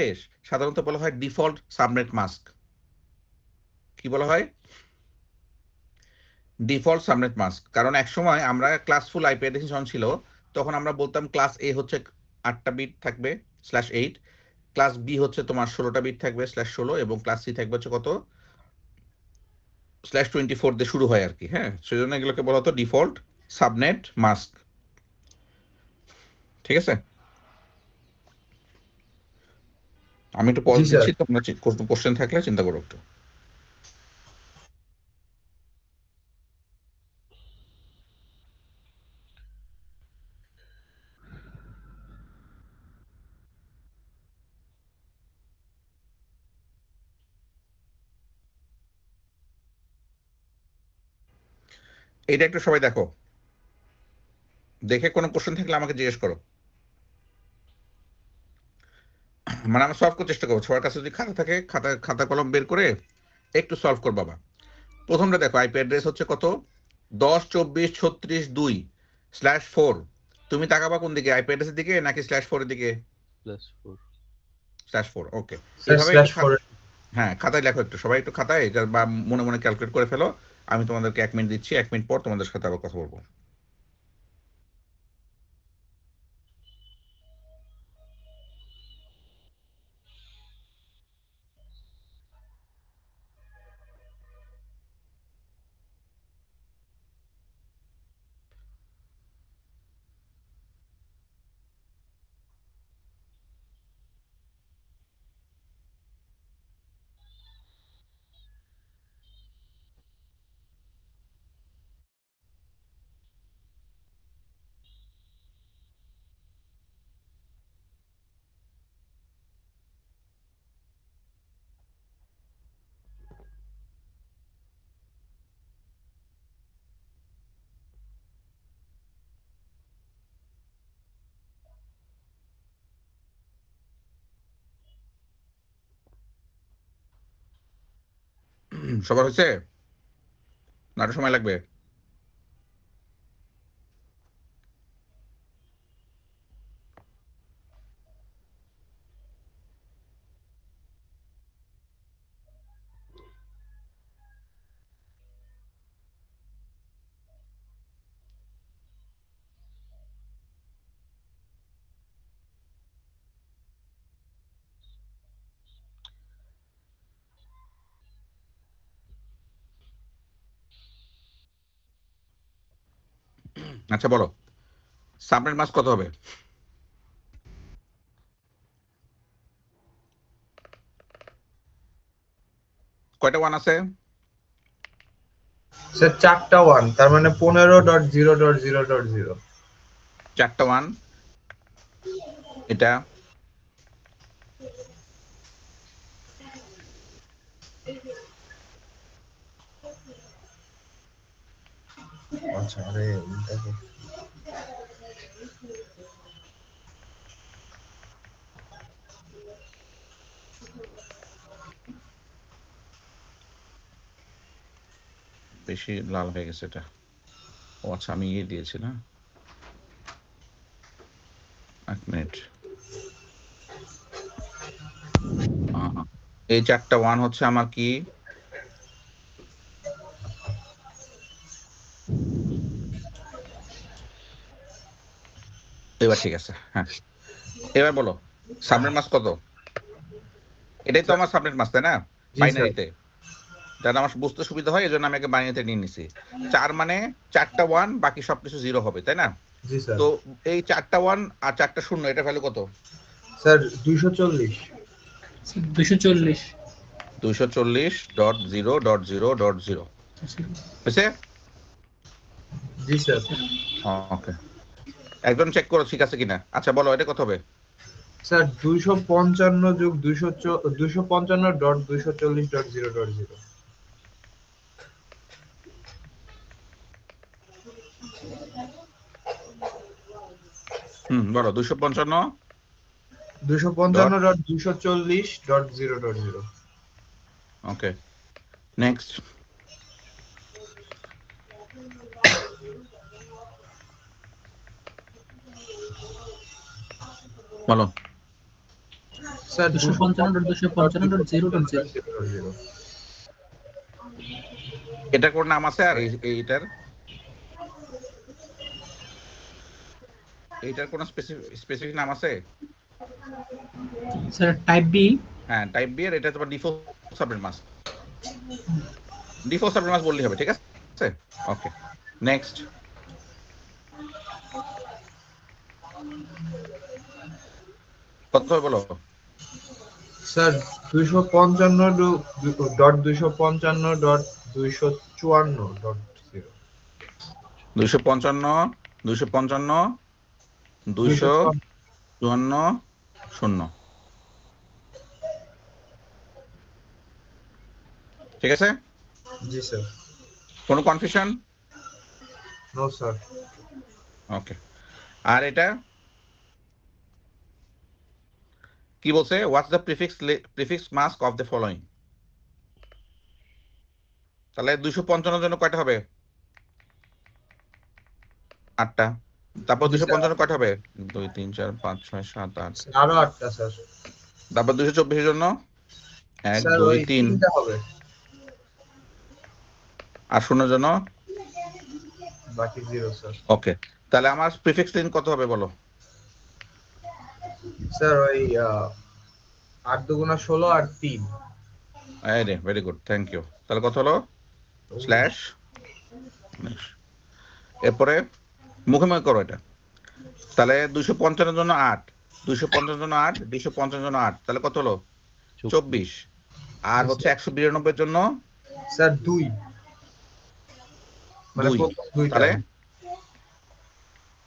সাধারণত বলা হয় ডিফল্ট সাবনেট মাস্ক। কি বলা হয়? Default subnet mask. কারণ একসময় আমরা ক্লাসফুল আইপি অ্যাড্রেস যখন ছিল, তখন আমরা বলতাম ক্লাস এ হচ্ছে 8টা বিট থাকবে /8, ক্লাস বি হচ্ছে তোমার 16টা বিট থাকবে /16, এবং ক্লাস সি থাকবে হচ্ছে কত? /24 দিয়ে শুরু হয় আর কি, হ্যাঁ। সেই জন্য এগুলোকে বলা হতো ডিফল্ট সাবনেট মাস্ক। ঠিক আছে, আমি একটু পজ জি স্যার। দিচ্ছি, তোমরা কোশ্চেন থাকলে চিন্তা করো একটু। এটা একটু সবাই দেখো, দেখে কোনো কোশ্চেন থাকলে আমাকে জিজ্ঞেস করো, মানে আমরা সলভ করার চেষ্টা করবো। সবার কাছে যদি খাতা থাকে, খাতা কলম বের করে একটু সলভ কর বাবা। প্রথমটা দেখো, আইপি অ্যাড্রেস হচ্ছে কত? 10.24.36.2/4। তুমি তাকাবা কোন দিকে, আইপি অ্যাড্রেসের দিকে নাকি /4 এর দিকে? +4। /4, ওকে। স্যার এভাবে একটু /4। হ্যাঁ খাতায় লেখো একটু, সবাই একটু খাতায় এটা বা মনে মনে ক্যালকুলেট করে ফেলো। আমি তোমাদেরকে 1 মিনিট দিচ্ছি, 1 মিনিট পর তোমাদের সাথে আবার কথা বলবো। সবার হয়েছে না আরো সময় লাগবে? আচ্ছা বলো, সাবনেট মাস কত হবে? কয়টা ওয়ান আছে? স্যার 4টা 1, তার মানে 15.0.0.0. চারটা ওয়ান। এটা আচ্ছা, আরে দেখো বেশি লাল হয়ে গেছে এটা। ও আচ্ছা, আমি ইয়ে দিয়েছি না, এক মিনিট। এই চারটা ওয়ান হচ্ছে আমার কি? এবার ঠিক আছে, হ্যাঁ। এবার বলো সাবনেট মাস কত? এটাই তো আমার সাবনেট মাস, তাই না? জি স্যার। বাইনারিতে, যাতে আমার বুঝতে সুবিধা হয় এই জন্য আমি আগে বাইনারিতে নিয়ে নিছি। 4 মানে 4টা ওয়ান, বাকি সবকিছু জিরো হবে, তাই না? জি স্যার। তো এই 4টা ওয়ান আর 4টা শূন্য, এটা ভ্যালু কত? স্যার 240. 240। 240.0.0.0 হয়েছে? জি স্যার। ওকে, একজন চেক করো ঠিক আছে কিনা। আচ্ছা বলো এটা কত হবে? স্যার 255 যোগ 255.240.0.0. বলো 255. 255.240.0.0. ওকে, নেক্সট বলো। স্যার 255.255.0.0. এটার কোন নাম আছে? আর এইটার কোন স্পেসিফিক নাম আছে? Sir type B. হ্যাঁ, টাইপ বি এর এটা তোমার default subnet mask. Default subnet mask বললেই হবে, ঠিক আছে? ওকে, নেক্সট কত হবে বলো? স্যার 255.255.254.0. 255 254 0 ঠিক আছে? জি স্যার। কোনো কনফিউশন? No sir. ওকে, আর এটা কি বলছে? What's the prefix mask of the following? তাহলে 255 জন্য কয়টা হবে? 8টা। তারপর জি স্যার। 255 কয়টা হবে? 2 3 4 5 6 7 8। আরো 8টা স্যার। তারপর 224 এর জন্য 1 স্যার 2 ওই 3। 3টা হবে, আর শূন্যের জন্য বাকি 0 স্যার। ওকে, তাহলে আমার প্রিফিক্স লেন কত হবে বলো? স্যার ওই 8 দুগুণা 16 আর 3। এই রে, ভেরি গুড, থ্যাংক ইউ। তাহলে কত হলো? স্ল্যাশ, এরপরে মুখে মুখে করো এটা। তাহলে 255 জন্য 8, 255 জন্য 8, 255 জন্য 8, তাহলে কত হলো? 24। আর হচ্ছে 192 এর জন্য স্যার 2, মানে 2, প্রথম দুইটা তাহলে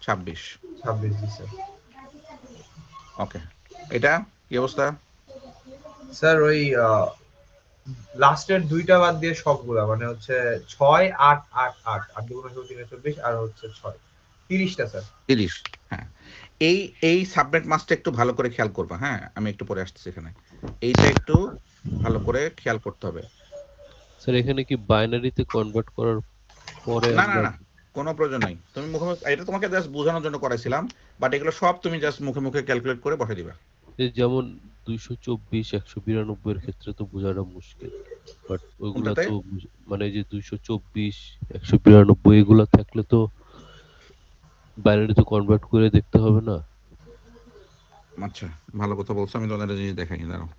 26। 26। জি স্যার। ওকে, এটা কি অবস্থা? স্যার ওই লাস্টের দুইটা বাদ দিয়ে সবগুলা মানে হচ্ছে 6 8 8 8 8 দুগুণা 24 আর হচ্ছে 6 30টা স্যার। 30। হ্যাঁ, এই সাবনেট মাসটা একটু ভালো করে খেয়াল করবা। হ্যাঁ, আমি একটু পরে আসতেছি এখানে। এইটা একটু ভালো করে খেয়াল করতে হবে। স্যার এখানে কি বাইনারিতে কনভার্ট করার পরে না না আমরা না, কোনো প্রয়োজন নেই। তুমি মুখে মুখে, এটা তোমাকে জাস্ট বোঝানোর জন্য করাইছিলাম, বাট এগুলো সব তুমি জাস্ট মুখে মুখে ক্যালকুলেট করে বসে দিবা। যেমন 224 192 এর ক্ষেত্রে তো বোঝাটা মুশকিল, বাট ওইগুলা কোনটাতে? তো মানে যে 224 192 এগুলা থাকলে তো বাইনারিতে কনভার্ট করে দেখতে হবে না? আচ্ছা, ভালো কথা বলছো, আমি তোমাদের একটা জিনিস দেখাই, দাঁড়াও।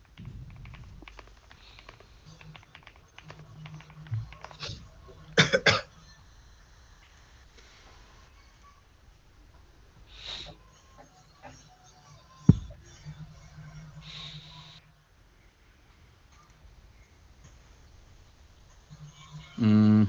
উম,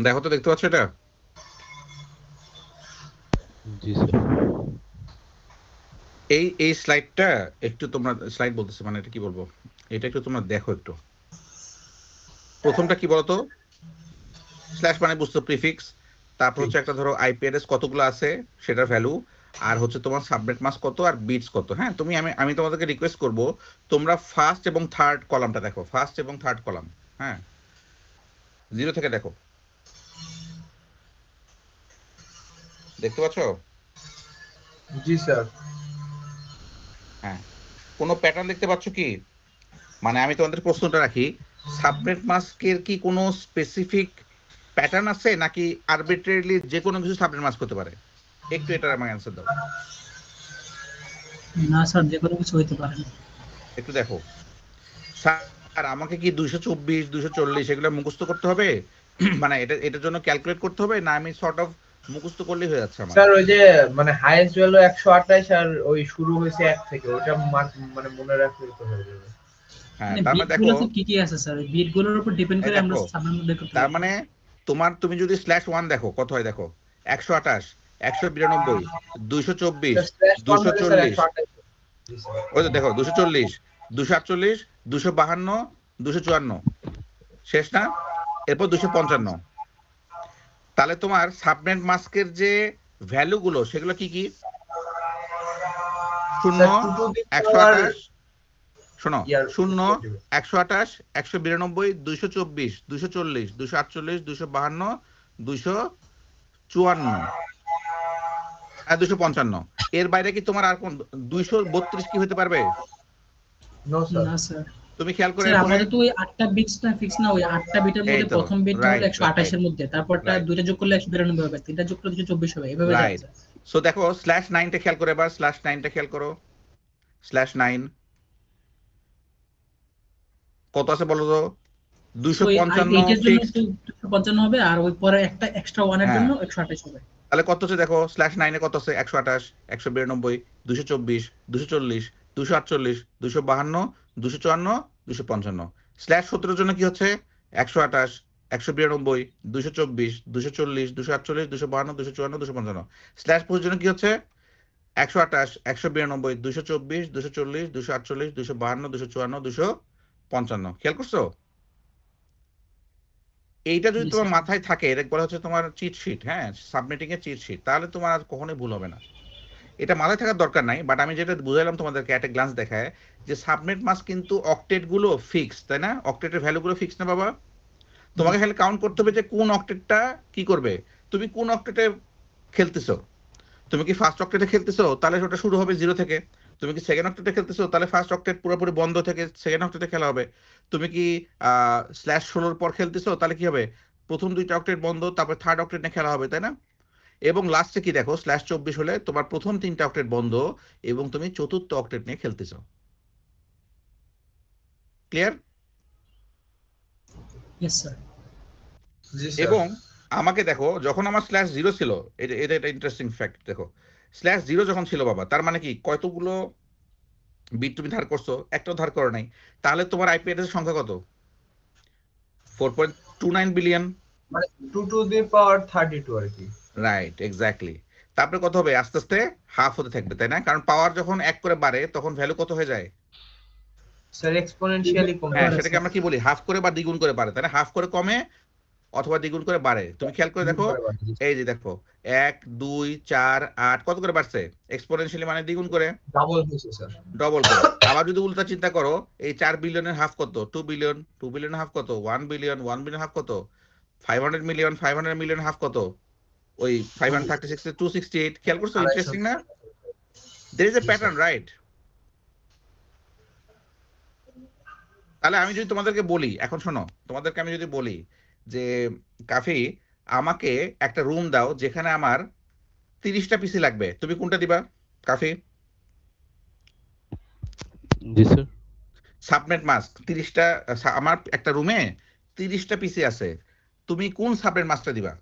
দেখো তো, দেখতে পাচ্ছ এটা? জি স্যার। এই স্লাইডটা একটু তোমরা, স্লাইড বলতেছে মানে এটা কি বলবো, এটা একটু তোমরা দেখো একটু। প্রথমটা কি বলতো, স্ল্যাশ মানে বুঝতো প্রিফিক্স, তারপর হচ্ছে একটা ধরো আইপি অ্যাড্রেস কতগুলো আছে সেটার ভ্যালু, আর হচ্ছে তোমার সাবনেট মাস্ক কত আর বিটস কত। হ্যাঁ, তুমি আমি তোমাদেরকে রিকোয়েস্ট করব, তোমরা ফার্স্ট এবং থার্ড কলামটা দেখো, ফার্স্ট এবং থার্ড কলাম। হ্যাঁ, 0 থেকে দেখো, দেখতে পাচ্ছ? জি স্যার। হ্যাঁ, কোনো প্যাটার্ন দেখতে পাচ্ছ কি? মানে আমি তোমাদের প্রশ্নটা রাখি, সাবনেট মাস্কের কি কোনো স্পেসিফিক প্যাটার্ন আছে, নাকি আরবিট্রারিলি যে কোনো কিছু সাবনেট মাস্ক হতে পারে? একটু এটার আমাকে অ্যান্সার দাও। না স্যার, যে কোনো কিছু হইতে পারে না। একটু দেখো স্যার, আমাকে কি 224 240 এগুলো মুখস্থ করতে হবে? মানে এটার জন্য ক্যালকুলেট করতে হবে, না আমি সর্ট অফ মুখস্থ করলেই হয়ে যাচ্ছে আমার? স্যার ওই যে মানে হাইয়েস্ট ভ্যালু 128 আর ওই শুরু হয়েছে 1 থেকে, ওটা মানে মনে রাখলে তো হয়ে যাবে। হ্যাঁ, মানে তার মানে বিট দেখো, গুলোতে কি কি আছে স্যার? ওই বিট গুলোর উপর ডিপেন্ড করে আমরা দেখো, সাবনাম মধ্যে করতে তার পারবো। মানে তুমি যদি /1 দেখো কত হয়, দেখো 128 192 224 স্ল্যাশ 1 হলে স্যার 240, 128। জি স্যার। ওই তো দেখো 240 248 252 254, শেষ না? এরপর 255। তাহলে তোমার সাবনেট মাস্কের যে ভ্যালুগুলো সেগুলো কি কি? 0 স্যার 2 টু দি পাওয়ার 128, শোনো, ইয়ার 0 128 192 224 240 248 252 254 আর 255। এর বাইরে কি তোমার আর কোন 232 কি হতে পারবে? No sir. না স্যার। তুমি খেয়াল করে স্যার মনে, আমাদের তো ওই 8টা বিটসটা ফিক্স না, ওই 8টা বিটের এই মধ্যে তো, প্রথম বিটটা হলো রাইট 128 এর মধ্যে, তারপরটা রাইট দুইটা যোগ করলে 192 হবে, তিনটা যোগ করলে 224 হবে, এভাবে যাবে রাইট। স্যার। সো দেখো /9টা খেয়াল করে, এবার /9টা খেয়াল করো। /9 কত আছে বলো তো? সো এই 255 8 এর জন্য ফিক্সড। 255 হবে, আর ওই পরে একটা এক্সট্রা 1 এর হ্যাঁ, জন্য 128 হবে। তাহলে কত হচ্ছে দেখো, /9 এ কত আছে? 128 192 224 240 248 252 254 255। /17 জন্য কি হচ্ছে? 128 192 224 240 248 252 254 255। /25 জন্য কি হচ্ছে? 128 192 224 240 248 252 254 255। খেয়াল করছো? এইটা যদি জি তোমার স্যার। মাথায় থাকে, এটা বলা হচ্ছে তোমার চিট শিট। হ্যাঁ, সাবমিটিং এর চিট শিট, তাহলে তোমার আর কখনোই ভুল হবে না। এটা মাথায় থাকার দরকার নাই, বাট আমি যেটা বুঝাইলাম তোমাদেরকে একটা গ্লান্স দেখায়, যে সাবনেট মাস্ক কিন্তু অক্টেট গুলো ফিক্স, তাই না? অক্টেটের ভ্যালু গুলো ফিক্স না বাবা? তোমাকে খালি কাউন্ট করতে হবে যে কোন অক্টেটটা কি করবে। তুমি কোন অক্টেটে খেলতেছো? তুমি কি ফার্স্ট অক্টেটে খেলতেছো, তাহলে ওটা শুরু হবে 0 থেকে। তুমি কি সেকেন্ড অক্টেটে খেলতেছো, তাহলে ফার্স্ট অক্টেট পুরোপুরি বন্ধ থেকে সেকেন্ড অক্টেটে খেলা হবে। তুমি কি /16 পর খেলতেছো, তাহলে কি হবে? প্রথম 2টা অক্টেট বন্ধ, তারপর থার্ড অক্টেট নিয়ে খেলা হবে, তাই না? এবং লাস্টে কি দেখো, /24 হলে তোমার প্রথম 3টা অক্টেট বন্ধ এবং তুমি চতুর্থ অক্টেট নিয়ে খেলতেছো। ক্লিয়ার? Yes sir. জি স্যার। এবং আমাকে দেখো, যখন আমার /0 ছিল, এটা এটা একটা ইন্টারেস্টিং ফ্যাক্ট দেখো, /0 যখন ছিল বাবা, তার মানে কি কতগুলো বিট তুমি ধার করছো? একটাও ধার করো নাই। তাহলে তোমার আইপি অ্যাড্রেসের সংখ্যা কত? 4.29 বিলিয়ন। মানে 2 টু দি পাওয়ার 32 আর কি। Right, exactly. তারপরে কত হবে? আস্তে আস্তে হাফ হতে থাকবে, তাই না? কারণ পাওয়ার যখন 1 করে বাড়ে তখন ভ্যালু কত হয়ে যায়? স্যার এক্সপোনেনশিয়ালি কমে হ্যাঁ, যাবে। সেটাকে আমরা কি বলি? হাফ করে বা দ্বিগুণ করে বাড়ে, তাই না? হাফ করে কমে, অথবা দ্বিগুণ করে বাড়ে। তুমি খেয়াল করে দেখো, এই যে দেখো 1 2 4 8 কত করে বাড়ছে? এক্সপোনেনশিয়ালি মানে দ্বিগুণ করে, ডাবল হয়েছে স্যার। ডবল করে। আবার যদি উল্টা চিন্তা করো, এই 4 বিলিয়নের হাফ কত? 2 বিলিয়ন, 2 বিলিয়ন হাফ কত? 1 বিলিয়ন, 1 বিলিয়ন হাফ কত? 500 মিলিয়ন, 500 মিলিয়ন হাফ কত? ওই 536 এ 268। খেয়াল করছো? ইন্টারেস্টিং না? there is a pattern, right? তাহলে আমি যদি তোমাদেরকে বলি, এখন শোনো, তোমাদেরকে আমি যদি বলি যে কাফি আমাকে একটা রুম দাও যেখানে আমার 30টা পিসি লাগবে, তুমি কোনটা দিবা কাফি? জি স্যার। সাবনেট মাস্ক 30টা, আমার একটা রুমে 30টা পিসি আছে, তুমি কোন সাবনেট মাস্কটা দিবা?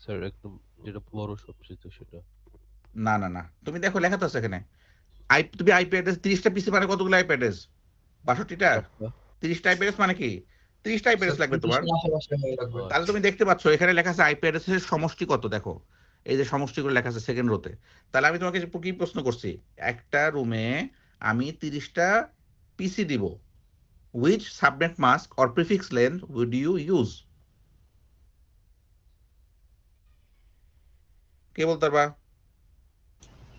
স্যার একদম যেটা বড় সবচেয়ে সেটা। না না না, তুমি দেখো লেখা তো আছে এখানে, তুমি আইপি অ্যাড্রেস 30টা পিসি মানে কতগুলো আইপি অ্যাড্রেস? 62টা। 30টা আইপি অ্যাড্রেস মানে কি? 30টা আইপি অ্যাড্রেস লাগবে তোমার। তাহলে তুমি দেখতে পাচ্ছ এখানে লেখা আছে আইপি অ্যাড্রেসের সমষ্টি কত, দেখো এই যে সমষ্টিগুলো লেখা আছে সেকেন্ড রোতে। তাহলে আমি তোমাকে কি প্রশ্ন করছি, একটা রুমে আমি 30টা পিসি দিব, which subnet mask or prefix length would you use? কে বলতে পারবা?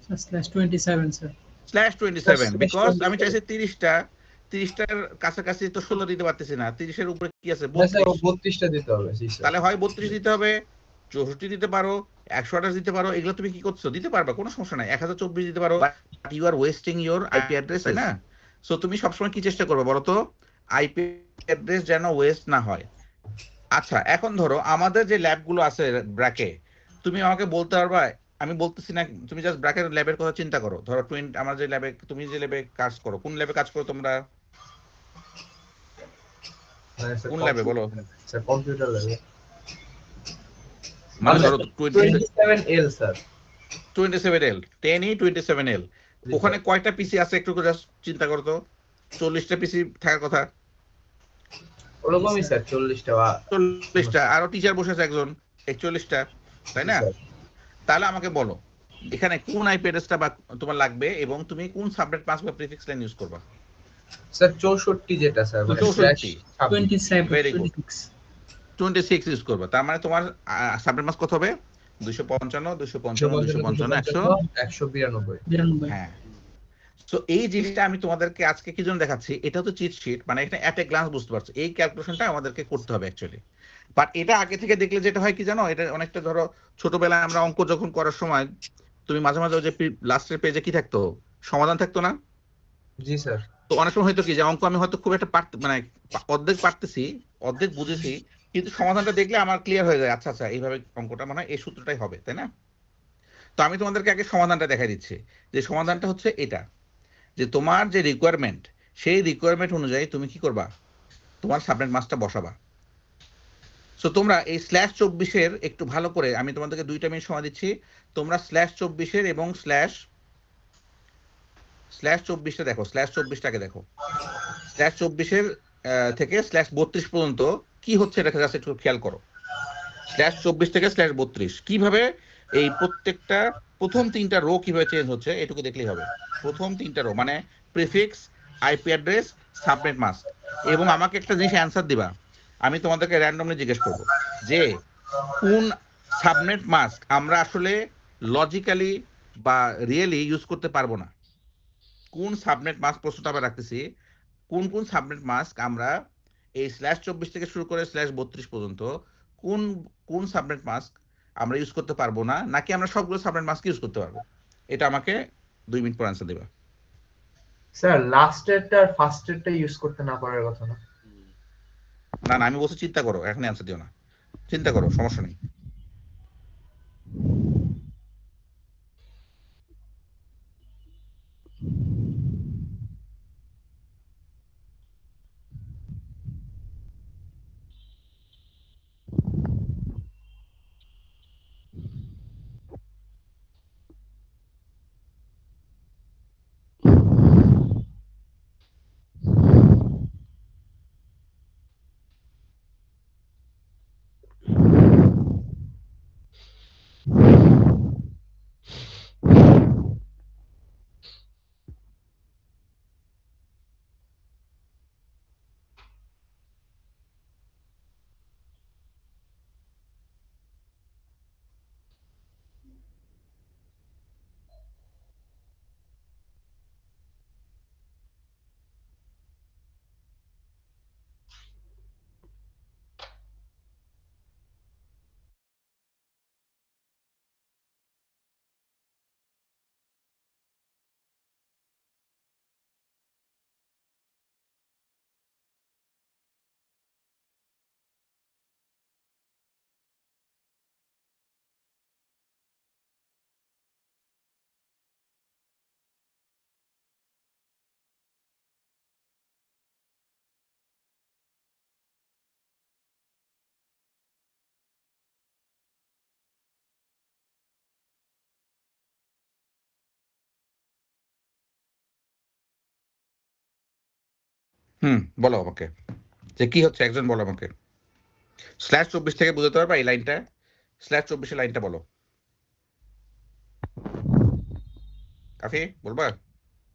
/27 স্যার। /27, বিকজ আমি চাইছি 30টার কাছাকাছি তো 16 দিতে পারতেছি না, 30-এর উপরে কি আছে? 32টা দিতে হবে। তাহলে হয় 32 দিতে হবে, 64 দিতে পারো, 128 দিতে পারো, এগুলো তুমি কি করছো? দিতে পারবা, কোনো সমস্যা নাই। 1024 দিতে পারো, but you are wasting your IP address, তাই না? সো তুমি সবসময় কি চেষ্টা করবে বলো তো? আইপি অ্যাড্রেস যেন ওয়েস্ট না হয়। আচ্ছা, এখন ধরো আমাদের যে ল্যাবগুলো আছে ব্র্যাকে, তুমি আমাকে বলতে পারবা, আমি বলতেছি না, তুমি জাস্ট ব্র্যাকের ল্যাবের কথা চিন্তা করো। ধরো আমার যে ল্যাবে, তুমি যে ল্যাবে কাজ করো, কোন ল্যাবে কাজ করো তোমরা? কোন ল্যাবে বলো? স্যার কম্পিউটার ল্যাবে। মানে ধরো 27L sir. 27L, 10E 27L, ওখানে কয়টা পিসি আছে একটু জাস্ট চিন্তা করো তো। 40টা পিসি থাকার কথা। ওরকমই স্যার, 40টা, আরো টিচার বসে আছে একজন, 41টা, তাই না? তাহলে আমাকে বলো এখানে কোন আইপি অ্যাড্রেসটা বা তোমার লাগবে এবং তুমি কোন সাবনেট মাস্ক বা প্রিফিক্স লাইন ইউজ করবা? স্যার 64 যেটা স্যার, 64 ভেরি গুড, 26 ইউজ করবা। তার মানে তোমার সাবনেট মাস্ক কত হবে? 255 255 255 192। হ্যাঁ। সো এই জিনিসটা আমি তোমাদেরকে আজকে কি জন্য দেখাচ্ছি, এটা তো চিট শিট, মানে এটা অ্যাট এ গ্লান্স বুঝতে পারছো, এই ক্যালকুলেশনটা আমাদেরকে করতে হবে অ্যাকচুয়ালি। বাট এটা আগে থেকে দেখলে যেটা হয় কি জানো, এটা অনেকটা ধরো ছোটবেলায় আমরা অঙ্ক যখন করার সময় তুমি মাঝে মাঝে ওই যে লাস্টের পেজে কি থাকতো, সমাধান থাকতো না? জি স্যার। তো অনেক সময় হয়তো কি যে অঙ্ক আমি হয়তো খুব একটা মানে অর্ধেক পারতেছি, অর্ধেক বুঝেছি, কিন্তু সমাধানটা দেখলে আমার ক্লিয়ার হয়ে যায়, আচ্ছা আচ্ছা এইভাবে অঙ্কটা মানে এই সূত্রটাই হবে, তাই না? তো আমি তোমাদেরকে আগে সমাধানটা দেখাই দিচ্ছি, যে সমাধানটা হচ্ছে এটা, যে তোমার যে রিকোয়ারমেন্ট, সেই রিকোয়ারমেন্ট অনুযায়ী তুমি কি করবা, তোমার সাবনেট মাস্কটা বসাবা। সো তোমরা এই /24 একটু ভালো করে, আমি তোমাদেরকে 2 মিনিট সময় দিচ্ছি, তোমরা /24 এবং /24টা দেখো, /24টাকে দেখো, /24 থেকে /32 পর্যন্ত কি হচ্ছে এটা জাস্ট একটু খেয়াল করো। /24 থেকে /32 কিভাবে এই প্রত্যেকটা প্রথম 3টা রো কিভাবে চেঞ্জ হচ্ছে এটুকু দেখলেই হবে। প্রথম 3টা রো মানে prefix, IP address, subnet mask, এবং আমাকে একটা জিনিস অ্যান্সার দিবা, আমি তোমাদেরকে র্যান্ডমলি জিজ্ঞেস করব যে কোন সাবনেট মাস্ক আমরা আসলে লজিক্যালি বা রিয়েলি ইউজ করতে পারবো না। কোন সাবনেট মাস্ক প্রশ্নটা আমরা রাখতেছি, কোন কোন সাবনেট মাস্ক আমরা এই /24 থেকে শুরু করে /32 পর্যন্ত কোন কোন সাবনেট মাস্ক আমরা ইউজ করতে পারবো না, নাকি আমরা সবগুলো সাবনেট মাস্ক ইউজ করতে পারবো? এটা আমাকে 2 মিনিট পর আনসার দেবা। স্যার লাস্টেরটা আর ফার্স্টেরটা ইউজ করতে না পারার কথা না? না না, আমি বলছি চিন্তা করো, এখন আনসার দিও না, চিন্তা করো, সমস্যা নেই। বলো আমাকে যে কি হচ্ছে, একজন বলো আমাকে। /24 থেকে বুঝতে পারবা এই লাইনটা? /24 লাইনটা বলো, কাফি বলবা?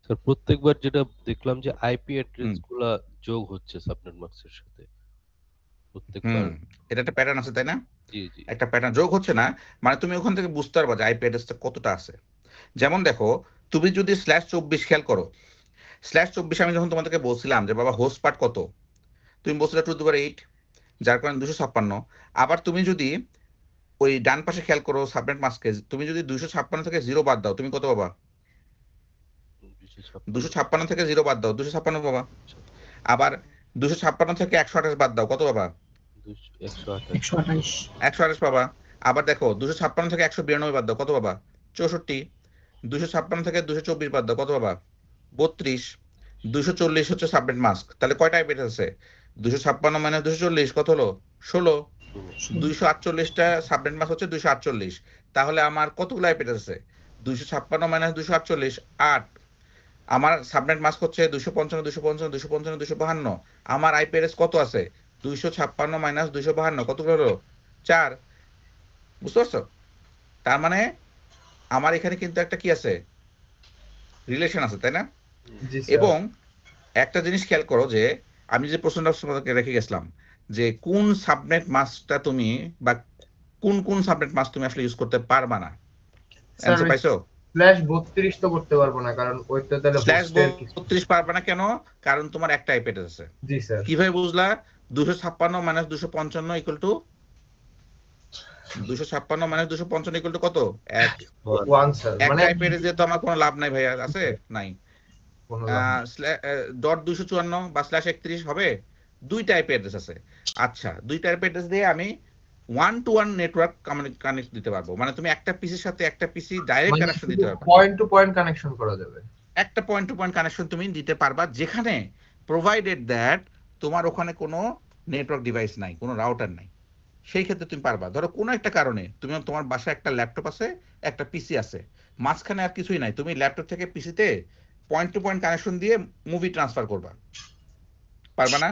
স্যার প্রত্যেকবার যেটা দেখলাম যে আইপি অ্যাড্রেস গুলা যোগ হচ্ছে সাবনেট মাস্কের সাথে প্রত্যেকবার। এটা একটা প্যাটার্ন আছে তাই না? জি জি। একটা প্যাটার্ন যোগ হচ্ছে না মানে তুমি ওখান থেকে বুঝতে পারবা যে আইপি অ্যাড্রেসটা কতটা আছে। যেমন দেখো, তুমি যদি /24 খেয়াল করো, /24 আমি যখন তোমাদেরকে বলছিলাম যে বাবা হোস্ট পার্ট কত, তুমি বলছিলে 2^8, যার কারণে 256। আবার তুমি যদি ওই ডান পাশে খেয়াল করো সাবনেট মাস্কে, তুমি যদি 256 থেকে 0 বাদ দাও, তুমি কত পাবা? 256 থেকে 0 বাদ দাও, 256 পাবা। আবার 256 থেকে 128 বাদ দাও, কত পাবা? 128 পাবা। আবার দেখো 256 থেকে 192 বাদ দাও, কত পাবা? 64। 256 থেকে 224 বাদ দাও, কত পাবা? 32। 240 হচ্ছে সাবনেট মাস্ক। তাহলে কয়টা আইপি অ্যাড্রেস আছে? 256 - 240 কত হলো? 16। 248টা সাবনেট মাস্ক হচ্ছে 248। তাহলে আমার কতগুলো আইপি অ্যাড্রেস আছে? 256 - 248 8। আমার সাবনেট মাস্ক হচ্ছে 255 255 255 252। আমার আইপি অ্যাড্রেস কত আছে? 256 - 252 কতগুলো হলো? 4। বুঝতে পারছো? তার মানে আমার এখানে কিন্তু একটা কি আছে, রিলেশন আছে, তাই না? এবং একটা জিনিস খেয়াল করো যে আমি যে প্রশ্নটা তোমাদেরকে রেখে গেছিলাম যে কোন সাবনেট মাস্কটা তুমি বা কোন কোন সাবনেট মাস্ক তুমি আসলে ইউজ করতে পারবা না, অ্যানসার পাইছো? /32 তো করতে পারবো না, কারণ ওইটা তাহলে হোস্টের কিছু। /32 পারবা না কেন? কারণ তোমার একটা আইপি অ্যাড্রেস আছে। জি স্যার। কিভাবে বুঝলা? 256 - 255 ইকুয়াল টু 256 - 255 ইকুয়াল টু কত? 1 স্যার। একটা আইপি অ্যাড্রেস দিয়ে তো আমার কোনো লাভ নাই ভাইয়া, আছে নাই? .254 বা /31 হবে, দুইটা আইপি অ্যাড্রেস আছে। আচ্ছা, দুইটা আইপি অ্যাড্রেস দিয়ে আমি 1-to-1 নেটওয়ার্ক কানেক্ট দিতে পারবো, মানে তুমি একটা পিসির সাথে একটা পিসি ডাইরেক্ট কানেকশন দিতে পারবে, পয়েন্ট টু পয়েন্ট কানেকশন করা যাবে। একটা পয়েন্ট টু পয়েন্ট কানেকশন তুমি দিতে পারবা, যেখানে প্রোভাইডেড দ্যাট তোমার ওখানে কোনো নেটওয়ার্ক ডিভাইস নাই, কোনো রাউটার নাই, সেই ক্ষেত্রে তুমি পারবা। ধরো কোনো একটা কারণে তুমি, তোমার বাসায় একটা ল্যাপটপ আছে, একটা পিসি আছে, মাঝখানে আর কিছুই নাই, তুমি ল্যাপটপ থেকে পিসিতে পয়েন্ট টু পয়েন্ট কানেকশন দিয়ে মুভি ট্রান্সফার করবা, পারবা না?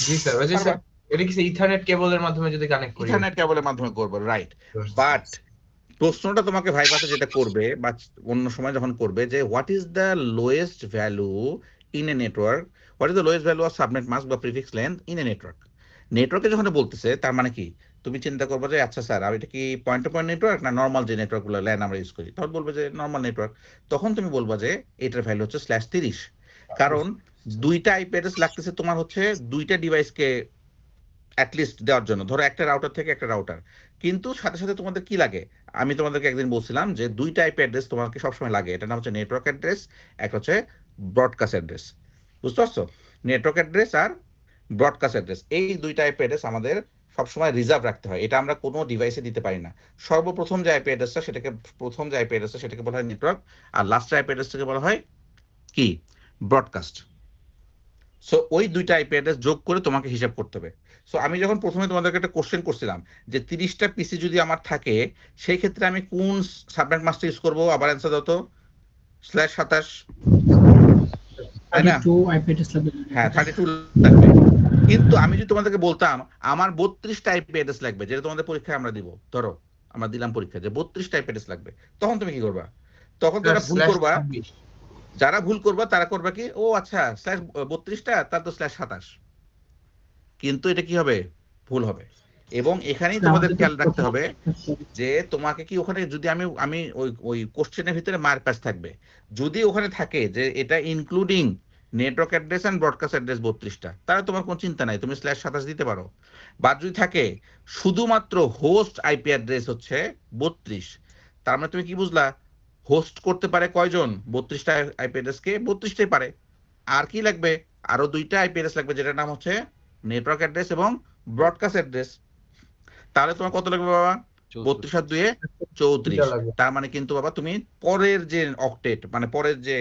জি স্যার। ওই যে স্যার এটা কি ইথারনেট কেবলের মাধ্যমে যদি কানেক্ট করি? ইথারনেট কেবলের মাধ্যমে করবে, রাইট। বাট প্রশ্নটা তোমাকে ভাইভাতে যেটা করবে বা অন্য সময় যখন করবে যে what is the lowest value in a network, what is the lowest value of subnet mask বা prefix length in a network. নেটওয়ার্কে যখন বলতেছে তার মানে কি, তুমি চিন্তা করবে যে আচ্ছা স্যার এটা কি পয়েন্ট টু পয়েন্ট নেটওয়ার্ক না নর্মাল যে নেটওয়ার্কগুলো ল্যান আমরা ইউজ করি, তখন বলবে যে নর্মাল নেটওয়ার্ক। তখন তুমি বলবা যে এটার ভ্যালু হচ্ছে /30, কারণ দুইটা আইপি অ্যাড্রেস লাগতেছে তোমার হচ্ছে দুইটা ডিভাইসকে অ্যাটলিস্ট দেওয়ার জন্য। ধরো একটা রাউটার থেকে একটা রাউটার, কিন্তু সাথে সাথে তোমাদের কি লাগে, আমি তোমাদেরকে একদিন বলছিলাম যে দুইটা আইপি অ্যাড্রেস তোমাকে সবসময় লাগে, এটা নাম হচ্ছে নেটওয়ার্ক অ্যাড্রেস, একটা হচ্ছে ব্রডকাস্ট অ্যাড্রেস। বুঝতে পারছো? নেটওয়ার্ক অ্যাড্রেস আর ব্রডকাস্ট অ্যাড্রেস, এই দুইটা আইপি অ্যাড্রেস আমাদের সবসময় রিজার্ভ রাখতে হয়, এটা আমরা কোনো ডিভাইসে দিতে পারি না। সর্বপ্রথম যে আইপি অ্যাড্রেসটা সেটাকে, প্রথম যে আইপি অ্যাড্রেসটা সেটাকে বলা হয় নেটওয়ার্ক, আর লাস্ট আইপি অ্যাড্রেসটাকে বলা হয় কি, ব্রডকাস্ট। সো ওই দুইটা আইপি অ্যাড্রেস যোগ করে তোমাকে হিসাব করতে হবে। সো আমি যখন প্রথমে তোমাদেরকে একটা কোশ্চেন করছিলাম যে 30টা পিসি যদি আমার থাকে, সেই ক্ষেত্রে আমি কোন সাবনেট মাস্কটা ইউজ করবো, আবার অ্যান্সার দাও তো। /27, তাই না? হ্যাঁ 32 লাগবে। কিন্তু আমি যদি তোমাদেরকে বলতাম আমার 32টা আইপি অ্যাড্রেস লাগবে, যেটা তোমাদের পরীক্ষায় আমরা দিব, ধরো আমরা দিলাম পরীক্ষা যে 32টা আইপি অ্যাড্রেস লাগবে, তখন তুমি কি করবা? তখন তোমরা ভুল করবা, যারা ভুল করবা তারা করবা কি, ও আচ্ছা /32টা তার তো /27, কিন্তু এটা কি হবে, ভুল হবে। এবং এখানেই তোমাদের খেয়াল রাখতে হবে যে তোমাকে কি ওখানে যদি আমি আমি ওই কোশ্চেনের ভিতরে মার্কাস থাকবে, যদি ওখানে থাকে যে এটা including network address and broadcast address 32টা, তাহলে তোমার কোনো চিন্তা নাই, তুমি /27 দিতে পারো। বা যদি থাকে শুধুমাত্র হোস্ট আইপি অ্যাড্রেস হচ্ছে 32, তার মানে তুমি কি বুঝলা, হোস্ট করতে পারে কয়জন, 32টা আইপি অ্যাড্রেসকে 32টাই পারে। আর কি লাগবে, আরো দুইটা আইপি অ্যাড্রেস লাগবে, যেটার নাম হচ্ছে নেটওয়ার্ক অ্যাড্রেস এবং ব্রডকাস্ট অ্যাড্রেস। তাহলে তোমার কত লাগবে বাবা? 32 আর 2 34। তার মানে কিন্তু বাবা তুমি পরের যে অক্টেট, মানে পরের যে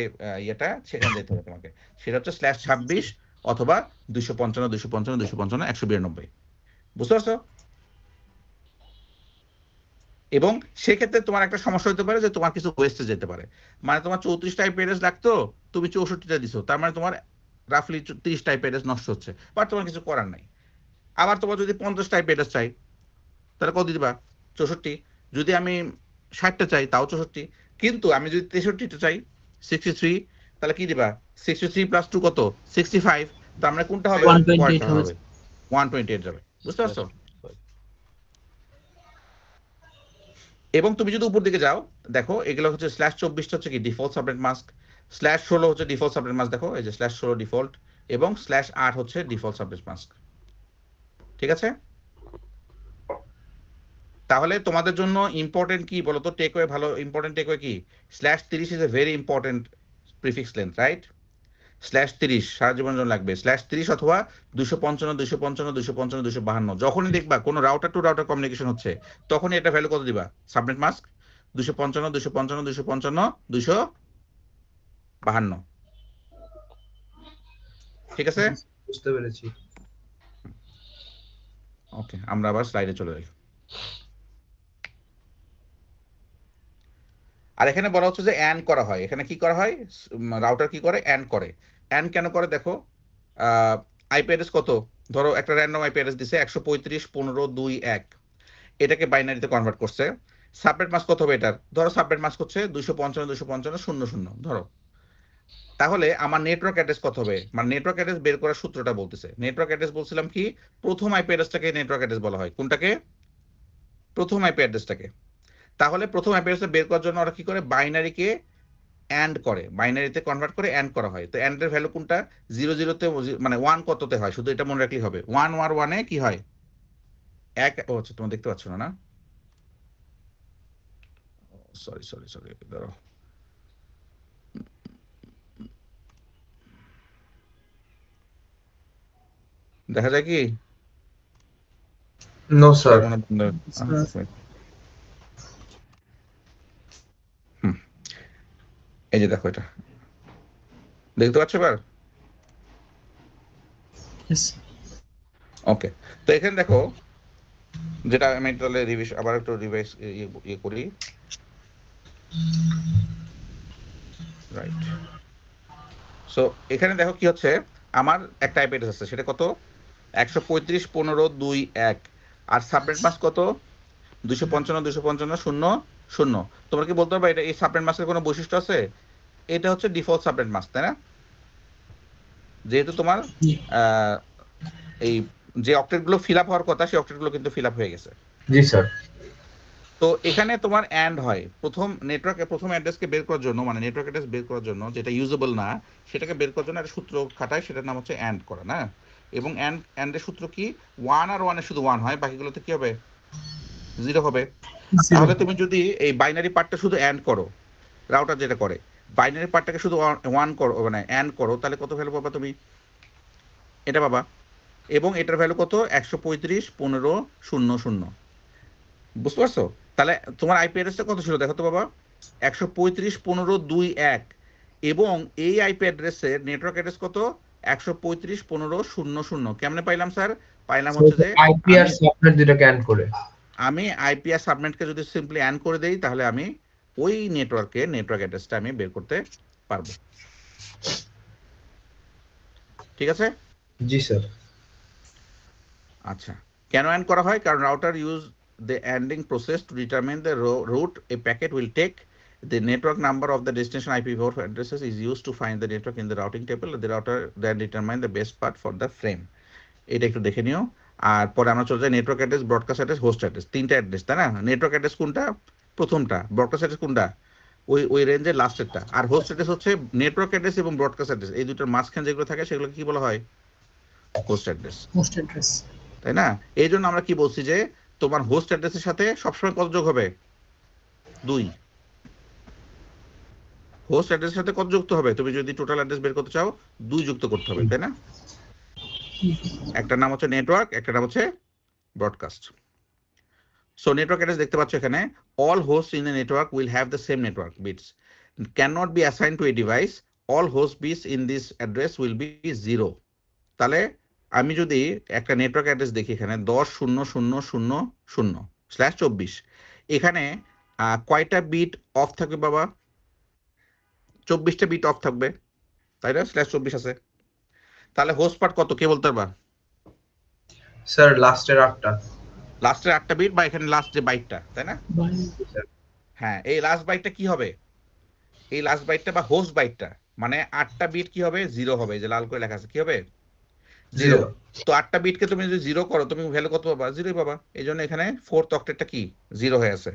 ইয়েটা, সেখানে যেতে হবে তোমাকে, সেটা হচ্ছে /26 অথবা 255 255 255 192। বুঝতে পারছো? এবং সেক্ষেত্রে তোমার একটা সমস্যা হতে পারে যে তোমার কিছু ওয়েস্টে যেতে পারে, মানে তোমার 34টা আইপি অ্যাড্রেস লাগতো, তুমি 64টা দিছো, তার মানে তোমার রাফলি 30টা আইপি অ্যাড্রেস নষ্ট হচ্ছে, বাট তোমার কিছু করার নাই। আবার তোমার যদি 50টা আইপি অ্যাড্রেস চাই তাহলে কত দিবা? 64। যদি আমি 60টা চাই তাও 64, কিন্তু আমি যদি 63টা চাই 63, তাহলে কি দিবা? 63 প্লাস 2 কত? 65। তো আমরা কোনটা হবে? 128 পরেরটা হবে। হবে 128 যাবে, বুঝতে পারছো? এবং তুমি যদি উপর দিকে যাও দেখো এগুলো হচ্ছে /24টা হচ্ছে কি ডিফল্ট সাবনেট মাস্ক, /16 হচ্ছে ডিফল্ট সাবনেট মাস্ক, দেখো এই যে /16 ডিফল্ট, এবং /8 হচ্ছে ডিফল্ট সাবনেট মাস্ক। ঠিক আছে, তাহলে তোমাদের জন্য ইম্পর্টেন্ট কি বলতো? টেকওয়ে, ভালো ইম্পর্টেন্ট টেকওয়ে কি? /30 is a very important prefix length, right? /30 সারা জীবনের জন্য লাগবে, /30 অথবা 255 255 255 252। যখনই দেখবা কোনো রাউটার টু রাউটার কমিউনিকেশন হচ্ছে তখনই এটা ভ্যালু কত দিবা? Subnet mask 255 255 255 252। ঠিক আছে, বুঝতে পেরেছি। ওকে, আমরা আবার স্লাইডে চলে যাই। আর এখানে বলা হচ্ছে যে অ্যান্ড করা হয়। এখানে কি করা হয়? রাউটার কি করে? অ্যান্ড করে। অ্যান্ড কেন করে দেখো, আইপি অ্যাড্রেস কত? ধরো একটা র্যান্ডম আইপি অ্যাড্রেস দিছে 135.15.2.1, এটাকে বাইনারিতে কনভার্ট করছে। সাবনেট মাস্ক কত হবে এটার? ধরো সাবনেট মাস্ক হচ্ছে 255.255.00 ধরো। তাহলে আমার নেটওয়ার্ক অ্যাড্রেস কত হবে? মানে নেটওয়ার্ক অ্যাড্রেস বের করার সূত্রটা বলতেছে। নেটওয়ার্ক অ্যাড্রেস বলছিলাম কি, প্রথম আইপি অ্যাড্রেসটাকে নেটওয়ার্ক অ্যাড্রেস বলা হয়। কোনটাকে? প্রথম আইপি অ্যাড্রেসটাকে। তাহলে প্রথম আইপি অ্যাড্রেস বের করার জন্য ওরা কি করে? বাইনারিকে অ্যান্ড করে, বাইনারিতে কনভার্ট করে অ্যান্ড করা হয়। তো অ্যান্ডের ভ্যালু কোনটা? 00তে, মানে 1 কততে হয়? শুধু এটা মনে রাখলেই হবে। 1 আর 1-এ কি হয়? এক। ও আচ্ছা, তোমরা দেখতে পাচ্ছ না, না? সরি সরি সরি, ধরো দেখা যায় কি? No sir. এই যে দেখো, এটা দেখতে পাচ্ছ এবার? Yes. ওকে, তো এখানে দেখো, যেটা আমি তাহলে আবার একটু রিভাইস ইয়ে করি, রাইট? সো এখানে দেখো কি হচ্ছে, আমার একটা আইপি অ্যাড্রেস আছে, সেটা কত? 135.15.2.1, আর সাবনেট মাস্ক কত? 255.255.00। তোমরা কি বলতে পারবে এটা এই সাবনেট মাস্কের কোনো বৈশিষ্ট্য আছে? এটা হচ্ছে ডিফল্ট সাবনেট মাস্ক, তাই না? যেহেতু তোমার এই যে অক্টেটগুলো ফিল আপ হওয়ার কথা, সেই অক্টেটগুলো কিন্তু ফিল আপ হয়ে গেছে। জি স্যার। তো এখানে তোমার অ্যান্ড হয় প্রথম নেটওয়ার্কে, প্রথম অ্যাড্রেসকে বের করার জন্য, মানে নেটওয়ার্ক অ্যাড্রেস বের করার জন্য যেটা ইউজেবল না সেটাকে বের করার জন্য একটা সূত্র খাটায়, সেটার নাম হচ্ছে অ্যান্ড করা, না? এবং অ্যান্ডের সূত্র কি? 1 আর 1-এ শুধু 1 হয়, বাকিগুলোতে কি হবে? 0 হবে। তাহলে তুমি যদি এই বাইনারি পার্টটা শুধু অ্যান্ড করো, রাউটার যেটা করে বাইনারি পার্টটাকে শুধু 1 করো, মানে অ্যান্ড করো, তাহলে কত ভ্যালু পাবা তুমি? এটা পাবা। এবং এটার ভ্যালু কত? 135.15.00। বুঝতে পারছো? তাহলে তোমার আইপি অ্যাড্রেসটা কত ছিল দেখো তো বাবা? 135.15.2.1, এবং এই আইপি অ্যাড্রেসের নেটওয়ার্ক অ্যাড্রেস কত? 135.15.00। কেমনে পাইলাম স্যার? পাইলাম হচ্ছে যে আইপি আর সাবনেট দুটোকে অ্যাড করে। আমি আইপি আর সাবনেটকে যদি সিম্পলি অ্যাড করে দেই, তাহলে আমি ওই নেটওয়ার্ক অ্যাড্রেসটা আমি বের করতে পারবো। ঠিক আছে? জি স্যার। আচ্ছা, কেন অ্যাড করা হয়? কারণ router use the ANDing process to determine the route a packet will take. The network number of the destination IPv4 addresses is used to find the network in the routing table. The router then determine the best path for the frame. এটা একটু দেখে নিও। আর পরে আমরা চলে যাই network address, broadcast address, host address. 3টা অ্যাড্রেস, তাই না? নেটওয়ার্ক অ্যাড্রেস কোনটা? প্রথমটা। ব্রডকাস্ট অ্যাড্রেস কোনটা? ওই রেঞ্জের লাস্টেরটা। আর হোস্ট অ্যাড্রেস হচ্ছে নেটওয়ার্ক অ্যাড্রেস এবং ব্রডকাস্ট অ্যাড্রেস, এই দুটোর মাঝখানে যেগুলো থাকে সেগুলো কি বলা হয়? Host address. হোস্ট অ্যাড্রেস, তাই না? এই জন্য আমরা কি বলছি যে তোমার হোস্ট অ্যাড্রেসের সাথে সবসময় কত যোগ হবে? 2। হোস্ট অ্যাড্রেসের সাথে কত যুক্ত হবে? তুমি যদি টোটাল অ্যাড্রেস বের করতে চাও 2 যুক্ত করতে হবে, তাই না? একটা নাম হচ্ছে নেটওয়ার্ক, একটা নাম হচ্ছে ব্রডকাস্ট। সো নেটওয়ার্ক অ্যাড্রেস দেখতে পাচ্ছ এখানে, all hosts in a network will have the same network bits, cannot be assigned to a device, all host bits in this address will be 0। তাহলে আমি যদি একটা নেটওয়ার্ক অ্যাড্রেস দেখি এখানে 10.0.0.0/24, এখানে কয়টা বিট অফ থাকবে বাবা? 24টা বিট অফ থাকবে, তাই না? /24 আছে। তাহলে হোস্ট পার্ট কত কে বলতে পারবা? স্যার লাস্টের 8টা। লাস্টের 8টা বিট বা এখানে লাস্ট যে বাইটটা, তাই না? হ্যাঁ, এই লাস্ট বাইটটা কি হবে? এই লাস্ট বাইটটা বা হোস্ট বাইটটা মানে 8টা বিট কি হবে? 0 হবে। যে লাল করে লেখা আছে কি হবে? 0। তো 8টা বিটকে তুমি যদি 0 করো তুমি ভ্যালু কত পাবা? 0 পাবা। এই জন্য এখানে 4th অক্টেটটা কি 0 হয়ে আছে।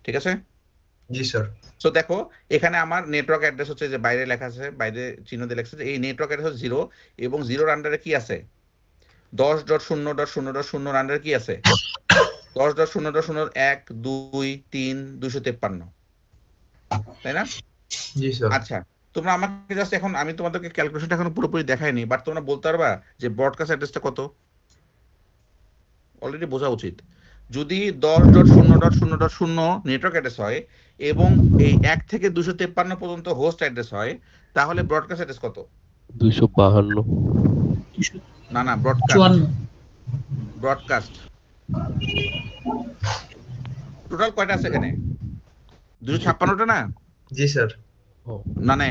ঠিক আছে? জি স্যার। সো দেখো এখানে আমার নেটওয়ার্ক অ্যাড্রেস হচ্ছে যে বাইরে লেখা আছে, বাইরে চিহ্ন দিয়ে লেখা আছে, এই নেটওয়ার্ক অ্যাড্রেস 0 এবং 0 আন্ডারে কি আছে? 10.0.0.0 আন্ডারে কি আছে? 10.0.0 1 2 3 253, তাই না? জি স্যার। আচ্ছা, তোমরা আমাকে জাস্ট এখন আমি তোমাদেরকে ক্যালকুলেশনটা এখন পুরোপুরি দেখাইনি, বাট তোমরা বলতে পারবা যে ব্রডকাস্ট অ্যাড্রেসটা কত? অলরেডি বোঝা উচিত। যদি 10.0.0.0 নেটওয়ার্ক অ্যাড্রেস হয় এবং এই 1 থেকে 253 পর্যন্ত হোস্ট অ্যাড্রেস হয়, তাহলে ব্রডকাস্ট অ্যাড্রেস কত? 252। না না, ব্রডকাস্ট 54 ব্রডকাস্ট টোটাল কয়টা আছে এখানে? 256টা না? জি স্যার। মানে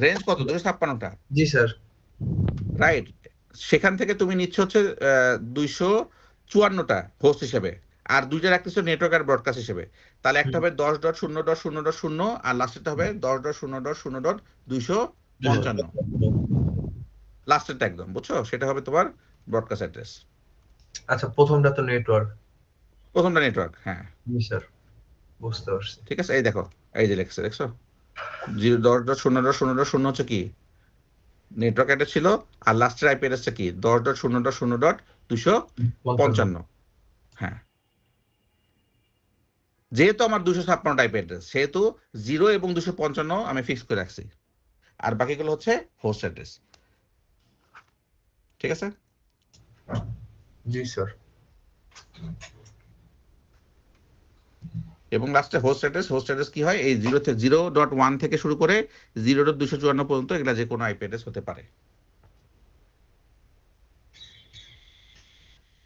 রেঞ্জ কত? 256টা। জি স্যার। রাইট। সেখান থেকে তুমি নিচ্ছ হচ্ছে 254টা হোস্ট হিসেবে, আর দুইটা রাখতেছো নেটওয়ার্ক আর ব্রডকাস্ট হিসেবে। তাহলে একটা হবে 10.0.0.0 আর লাস্টেরটা হবে 10.0.0.255 লাস্টেরটা একদম, বুঝছো? সেটা হবে তোমার ব্রডকাস্ট অ্যাড্রেস। আচ্ছা, প্রথমটা তো নেটওয়ার্ক। প্রথমটা নেটওয়ার্ক, হ্যাঁ জি স্যার, বুঝতে পারছি। ঠিক আছে। এই দেখো, এই যে লেখছে, দেখছো 10.0.0.0 হচ্ছে কি নেটওয়ার্ক অ্যাড্রেস ছিল, আর লাস্টের আইপি অ্যাড্রেসটা কি 10.0.0.255। হ্যাঁ, যেহেতু আমার 256 টাইপ অ্যাড্রেস সেহেতু 0 এবং 255 আমি ফিক্স করে রাখছি, আর বাকিগুলো হচ্ছে হোস্ট অ্যাড্রেস। ঠিক আছে? জি স্যার। এবং লাস্টে হোস্ট অ্যাড্রেস কি হয়? এই 0.1 থেকে শুরু করে 0.254 পর্যন্ত এগুলা যে কোনো আইপি অ্যাড্রেস হতে পারে।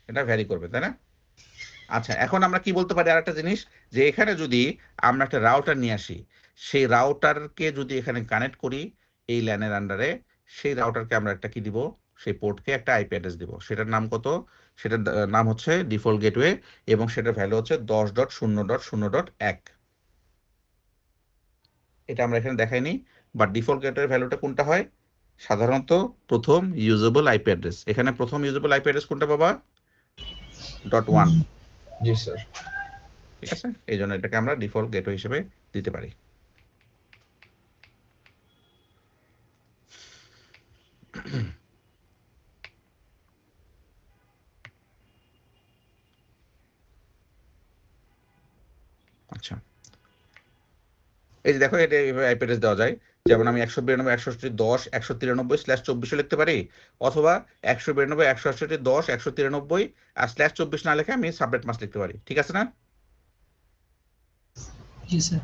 এটা ভ্যারি করবে, তাই না? আচ্ছা, এখন আমরা কি বলতে পারি আরেকটা জিনিস, যে এখানে যদি আমরা একটা রাউটার নিয়ে আসি, সেই রাউটারকে যদি এখানে কানেক্ট করি এই ল্যানের আন্ডারে, সেই রাউটারকে আমরা একটা কি দিব? সেই পোর্টকে একটা আইপি অ্যাড্রেস দিব। সেটার নাম কত? সেটার নাম হচ্ছে ডিফল্ট গেটওয়ে এবং সেটার ভ্যালু হচ্ছে 10.0.0.1। এটা আমরা এখানে দেখাইনি, বাট ডিফল্ট গেটওয়ের ভ্যালুটা কোনটা হয়? সাধারণত প্রথম ইউজেবল আইপি অ্যাড্রেস। এখানে প্রথম ইউজেবল আইপি অ্যাড্রেস কোনটা বাবা? .1। জি স্যার। ঠিক আছে, এই জন্য এটাকে আমরা ডিফল্ট গেটওয়ে হিসেবে দিতে পারি। আচ্ছা, এই যে দেখো এটা এইভাবে আইপি অ্যাড্রেস দেওয়া যায়। যেমন আমি 192.168.10.193/24 লিখতে পারি, অথবা 192.168.10.193 আর /24 না লিখে আমি সাবনেট মাস্ক লিখতে পারি। ঠিক আছে না? জি স্যার।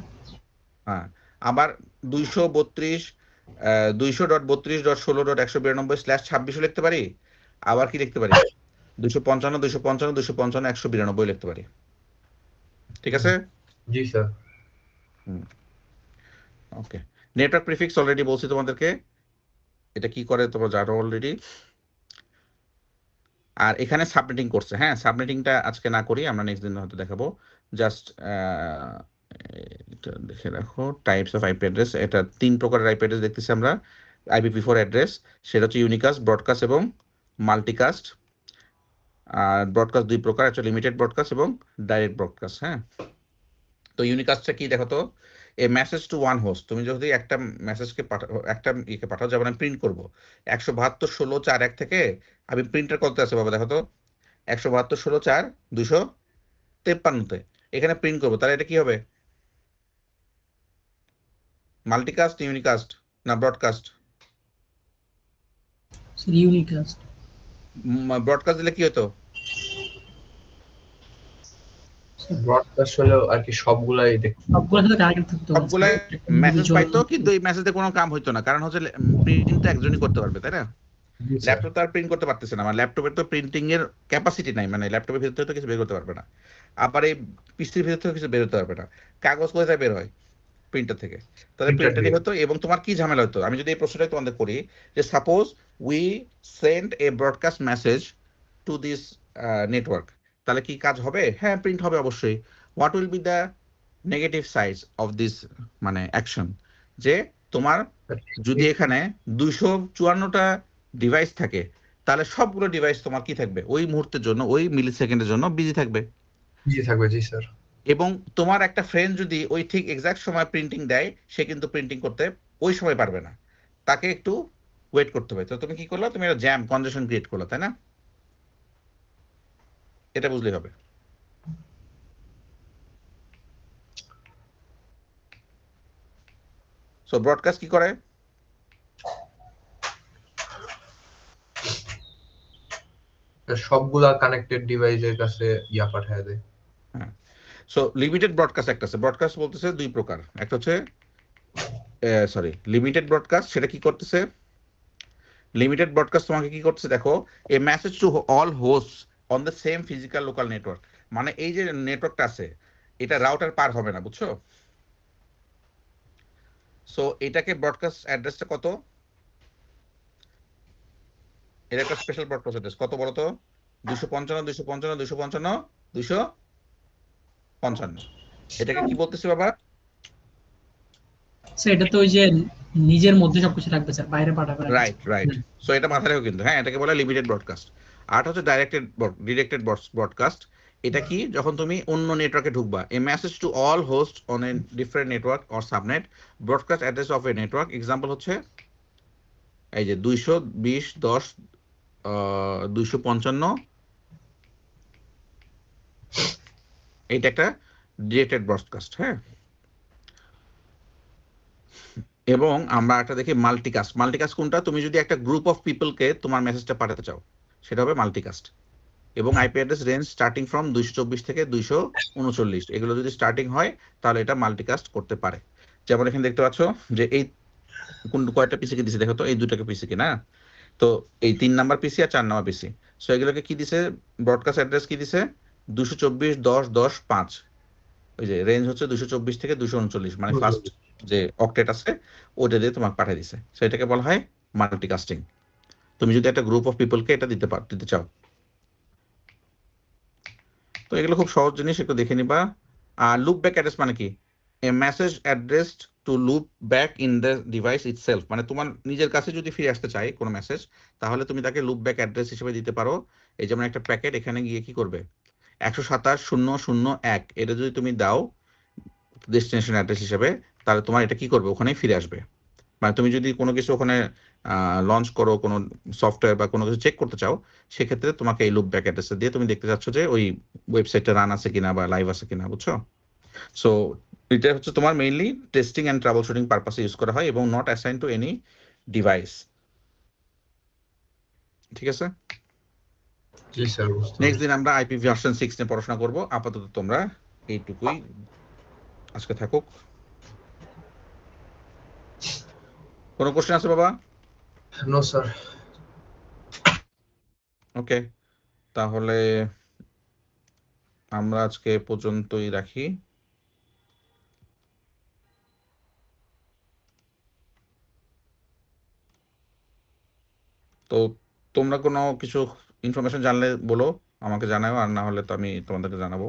হ্যাঁ, আবার 200.32.16.192 লিখতে পারি। আবার কি লিখতে পারি? 255.255.255.192 লিখতে পারি। ঠিক আছে? জি স্যার। ওকে, নেটওয়ার্ক প্রিফিক্স অলরেডি বলছি তোমাদেরকে, এটা কি করে তোমরা জানো অলরেডি। আর এখানে সাবনেটিং করছে, হ্যাঁ সাবনেটিংটা আজকে না করি, আমরা নেক্সট দিন হয়তো দেখাবো। জাস্ট এটা দেখে রাখো, টাইপস অফ আইপি অ্যাড্রেস। এটা 3 প্রকারের আইপি অ্যাড্রেস দেখতেছি আমরা। IPv4 অ্যাড্রেস, সেটা হচ্ছে ইউনিকাস্ট, ব্রডকাস্ট এবং মাল্টিকাস্ট। আর ব্রডকাস্ট 2 প্রকার, একটা লিমিটেড ব্রডকাস্ট এবং ডাইরেক্ট ব্রডকাস্ট। হ্যাঁ, তো ইউনিকাস্টটা কি দেখো তো? এ মেসেজ টু ওয়ান হোস্ট। তুমি যদি একটা মেসেজকে একটা ইকে পাঠাও, যেমন আমি প্রিন্ট করবো 172.16.4.1 থেকে, আমি প্রিন্টার করতে আছে বাবা, দেখো তো 172.16.4.253-তে এখানে প্রিন্ট করবো, তাহলে এটা কি হবে? মাল্টিকাস্ট, ইউনিকাস্ট না ব্রডকাস্ট? Sir unicast. ব্রডকাস্ট দিলে কি হতো? ব্রডকাস্ট হলো আর কি সবগুলাই সবগুলোর সাথে কানেক্টেড থাকতো, সবগুলাই মেসেজ পাইতো, কিন্তু এই মেসেজে কোনো কাম হইতো না, কারণ হচ্ছে প্রিন্ট তো একজনই করতে পারবে, তাই না? ল্যাপটপ তো আর প্রিন্ট করতে পারতেছে না, মানে ল্যাপটপের তো প্রিন্টিং এর ক্যাপাসিটি নাই, মানে ল্যাপটপের ভিতরে তো কিছু বের করতে পারবে না, আবার এই পিসির ভিতরে কিছু বের হতে পারবে না। কাগজ কোথায় বের হয়? প্রিন্টার থেকে। তাহলে Printer প্রিন্টারই থেকে। হতো। এবং তোমার কি ঝামেলা হতো, আমি যদি এই প্রশ্নটাই তোমাদের করি যে suppose we send A broadcast message to this network, তাহলে কি কাজ হবে? হ্যাঁ, প্রিন্ট হবে অবশ্যই। What will be the negative side of this মানে অ্যাকশন, যে তোমার যদি এখানে 254টা ডিভাইস থাকে, তাহলে সবগুলো ডিভাইস তোমার কি থাকবে, ওই মুহূর্তের জন্য, ওই মিলি সেকেন্ডের জন্য বিজি থাকবে। জি থাকবে, জি স্যার। এবং তোমার একটা ফ্রেন্ড যদি ওই ঠিক এক্সাক্ট সময় প্রিন্টিং দেয়, সে কিন্তু প্রিন্টিং করতে ওই সময় পারবে না, তাকে একটু ওয়েট করতে হবে। তো তুমি কি করলো, তুমি একটা জ্যাম কনজেশন ক্রিয়েট করলো, তাই না? এটা বুঝলেই হবে। সো ব্রডকাস্ট কি করে? সবগুলা কানেক্টেড ডিভাইসের কাছে ইয়া পাঠায় দেয়। হ্যাঁ। সো লিমিটেড ব্রডকাস্ট একটা আছে। ব্রডকাস্ট বলতেছে দুই প্রকার। একটা হচ্ছে লিমিটেড ব্রডকাস্ট। সেটা কি করতেছে? লিমিটেড ব্রডকাস্ট তোমাকে কি করতেছে দেখো, এ message to all host on the same physical local network. মানে এই যে নেটওয়ার্কটা আছে, এটা রাউটার পার হবে না, বুঝছো? সো এটাকে ব্রডকাস্ট অ্যাড্রেসটা কত? এটা একটা স্পেশাল ব্রডকাস্ট অ্যাড্রেস কত বলো তো? 255 এটাকে কি বলতেছি বাবা? স্যার এটা তো ওই যে নিজের মধ্যে সবকিছু থাকবে স্যার, বাইরে পাঠাবে না। Right right. সো এটা মাথায় রেখো কিন্তু, হ্যাঁ, এটাকে বলে লিমিটেড ব্রডকাস্ট। আর হচ্ছে ডিরেক্টেড ব্রডকাস্ট। এটা কি, যখন তুমি অন্য নেটওয়ার্কে ঢুকবা, a message to all host on a different network or subnet broadcast address of a network. Example হচ্ছে এই যে 220.10.255, এইটা একটা ডিরেক্টেড ব্রডকাস্ট। হ্যাঁ, এবং আমরা একটা দেখি মাল্টিকাস্ট। মাল্টিকাস্ট কোনটা? তুমি যদি একটা গ্রুপ অফ পিপলকে তোমার মেসেজটা পাঠাতে চাও, সেটা হবে মাল্টিকাস্ট। এবং IP address range starting from 224 থেকে 239, এগুলো যদি স্টার্টিং হয় তাহলে এটা মাল্টিকাস্ট করতে পারে। যেমন এখানে দেখতে পাচ্ছ যে এই কয়টা পিসিকে দিছে দেখো তো, এই দুটাকে পিসিকে না, তো এই 3 নাম্বার পিসি আর 4 নাম্বার পিসি। সো এগুলোকে কি দিছে, ব্রডকাস্ট অ্যাড্রেস কি দিছে? 224.10.10.5। ওই যে রেঞ্জ হচ্ছে 224 থেকে 239, মানে ফার্স্ট যে অক্টেট আছে ওটা দিয়ে তোমাকে পাঠিয়ে দিছে। সো এটাকে বলা হয় মাল্টিকাস্টিং, তুমি যদি একটা গ্রুপ অফ পিপলকে এটা দিতে চাও। তো এগুলো খুব সহজ জিনিস, একটু দেখে নিবা। আর লুপ ব্যাক অ্যাড্রেস মানে কি? A message addressed to loop back in the device itself. মানে তোমার নিজের কাছে যদি ফিরে আসতে চাই কোনো মেসেজ, তাহলে তুমি তাকে লুপ ব্যাক অ্যাড্রেস হিসেবে দিতে পারো। এই যেমন একটা প্যাকেট, এখানে গিয়ে কি করবে, 127.0.0.1 এটা যদি তুমি দাও ডেস্টিনেশন অ্যাড্রেস হিসেবে, তাহলে তোমার এটা কি করবে, ওখানেই ফিরে আসবে। মানে তুমি যদি কোনো কিছু ওখানে লঞ্চ করো, কোনো সফটওয়্যার বা কোনো কিছু চেক করতে চাও, সেক্ষেত্রে তোমাকে এই লুপ ব্যাক অ্যাড্রেস দিয়ে তুমি দেখতে চাচ্ছ যে ওই ওয়েবসাইটটা রান আছে কিনা বা লাইভ আছে কিনা, বুঝছো? সো এটা হচ্ছে তোমার mainly testing and trouble shooting পারপাসে ইউজ করা হয় এবং not assign to any device. ঠিক আছে, জি স্যার। নেক্সট দিন আমরা আইপি ভার্সন 6 নিয়ে পড়াশোনা করব। আপাতত তোমরা এইটুকুই আজকে থাকুক। কোনো কোশ্চেন আছে বাবা? No sir. ওকে, তাহলে আমরা আজকে পর্যন্তই রাখি। তো তোমরা কোনো কিছু ইনফরমেশন জানলে বলো, আমাকে জানাও, আর না হলে তো আমি তোমাদেরকে জানাবো।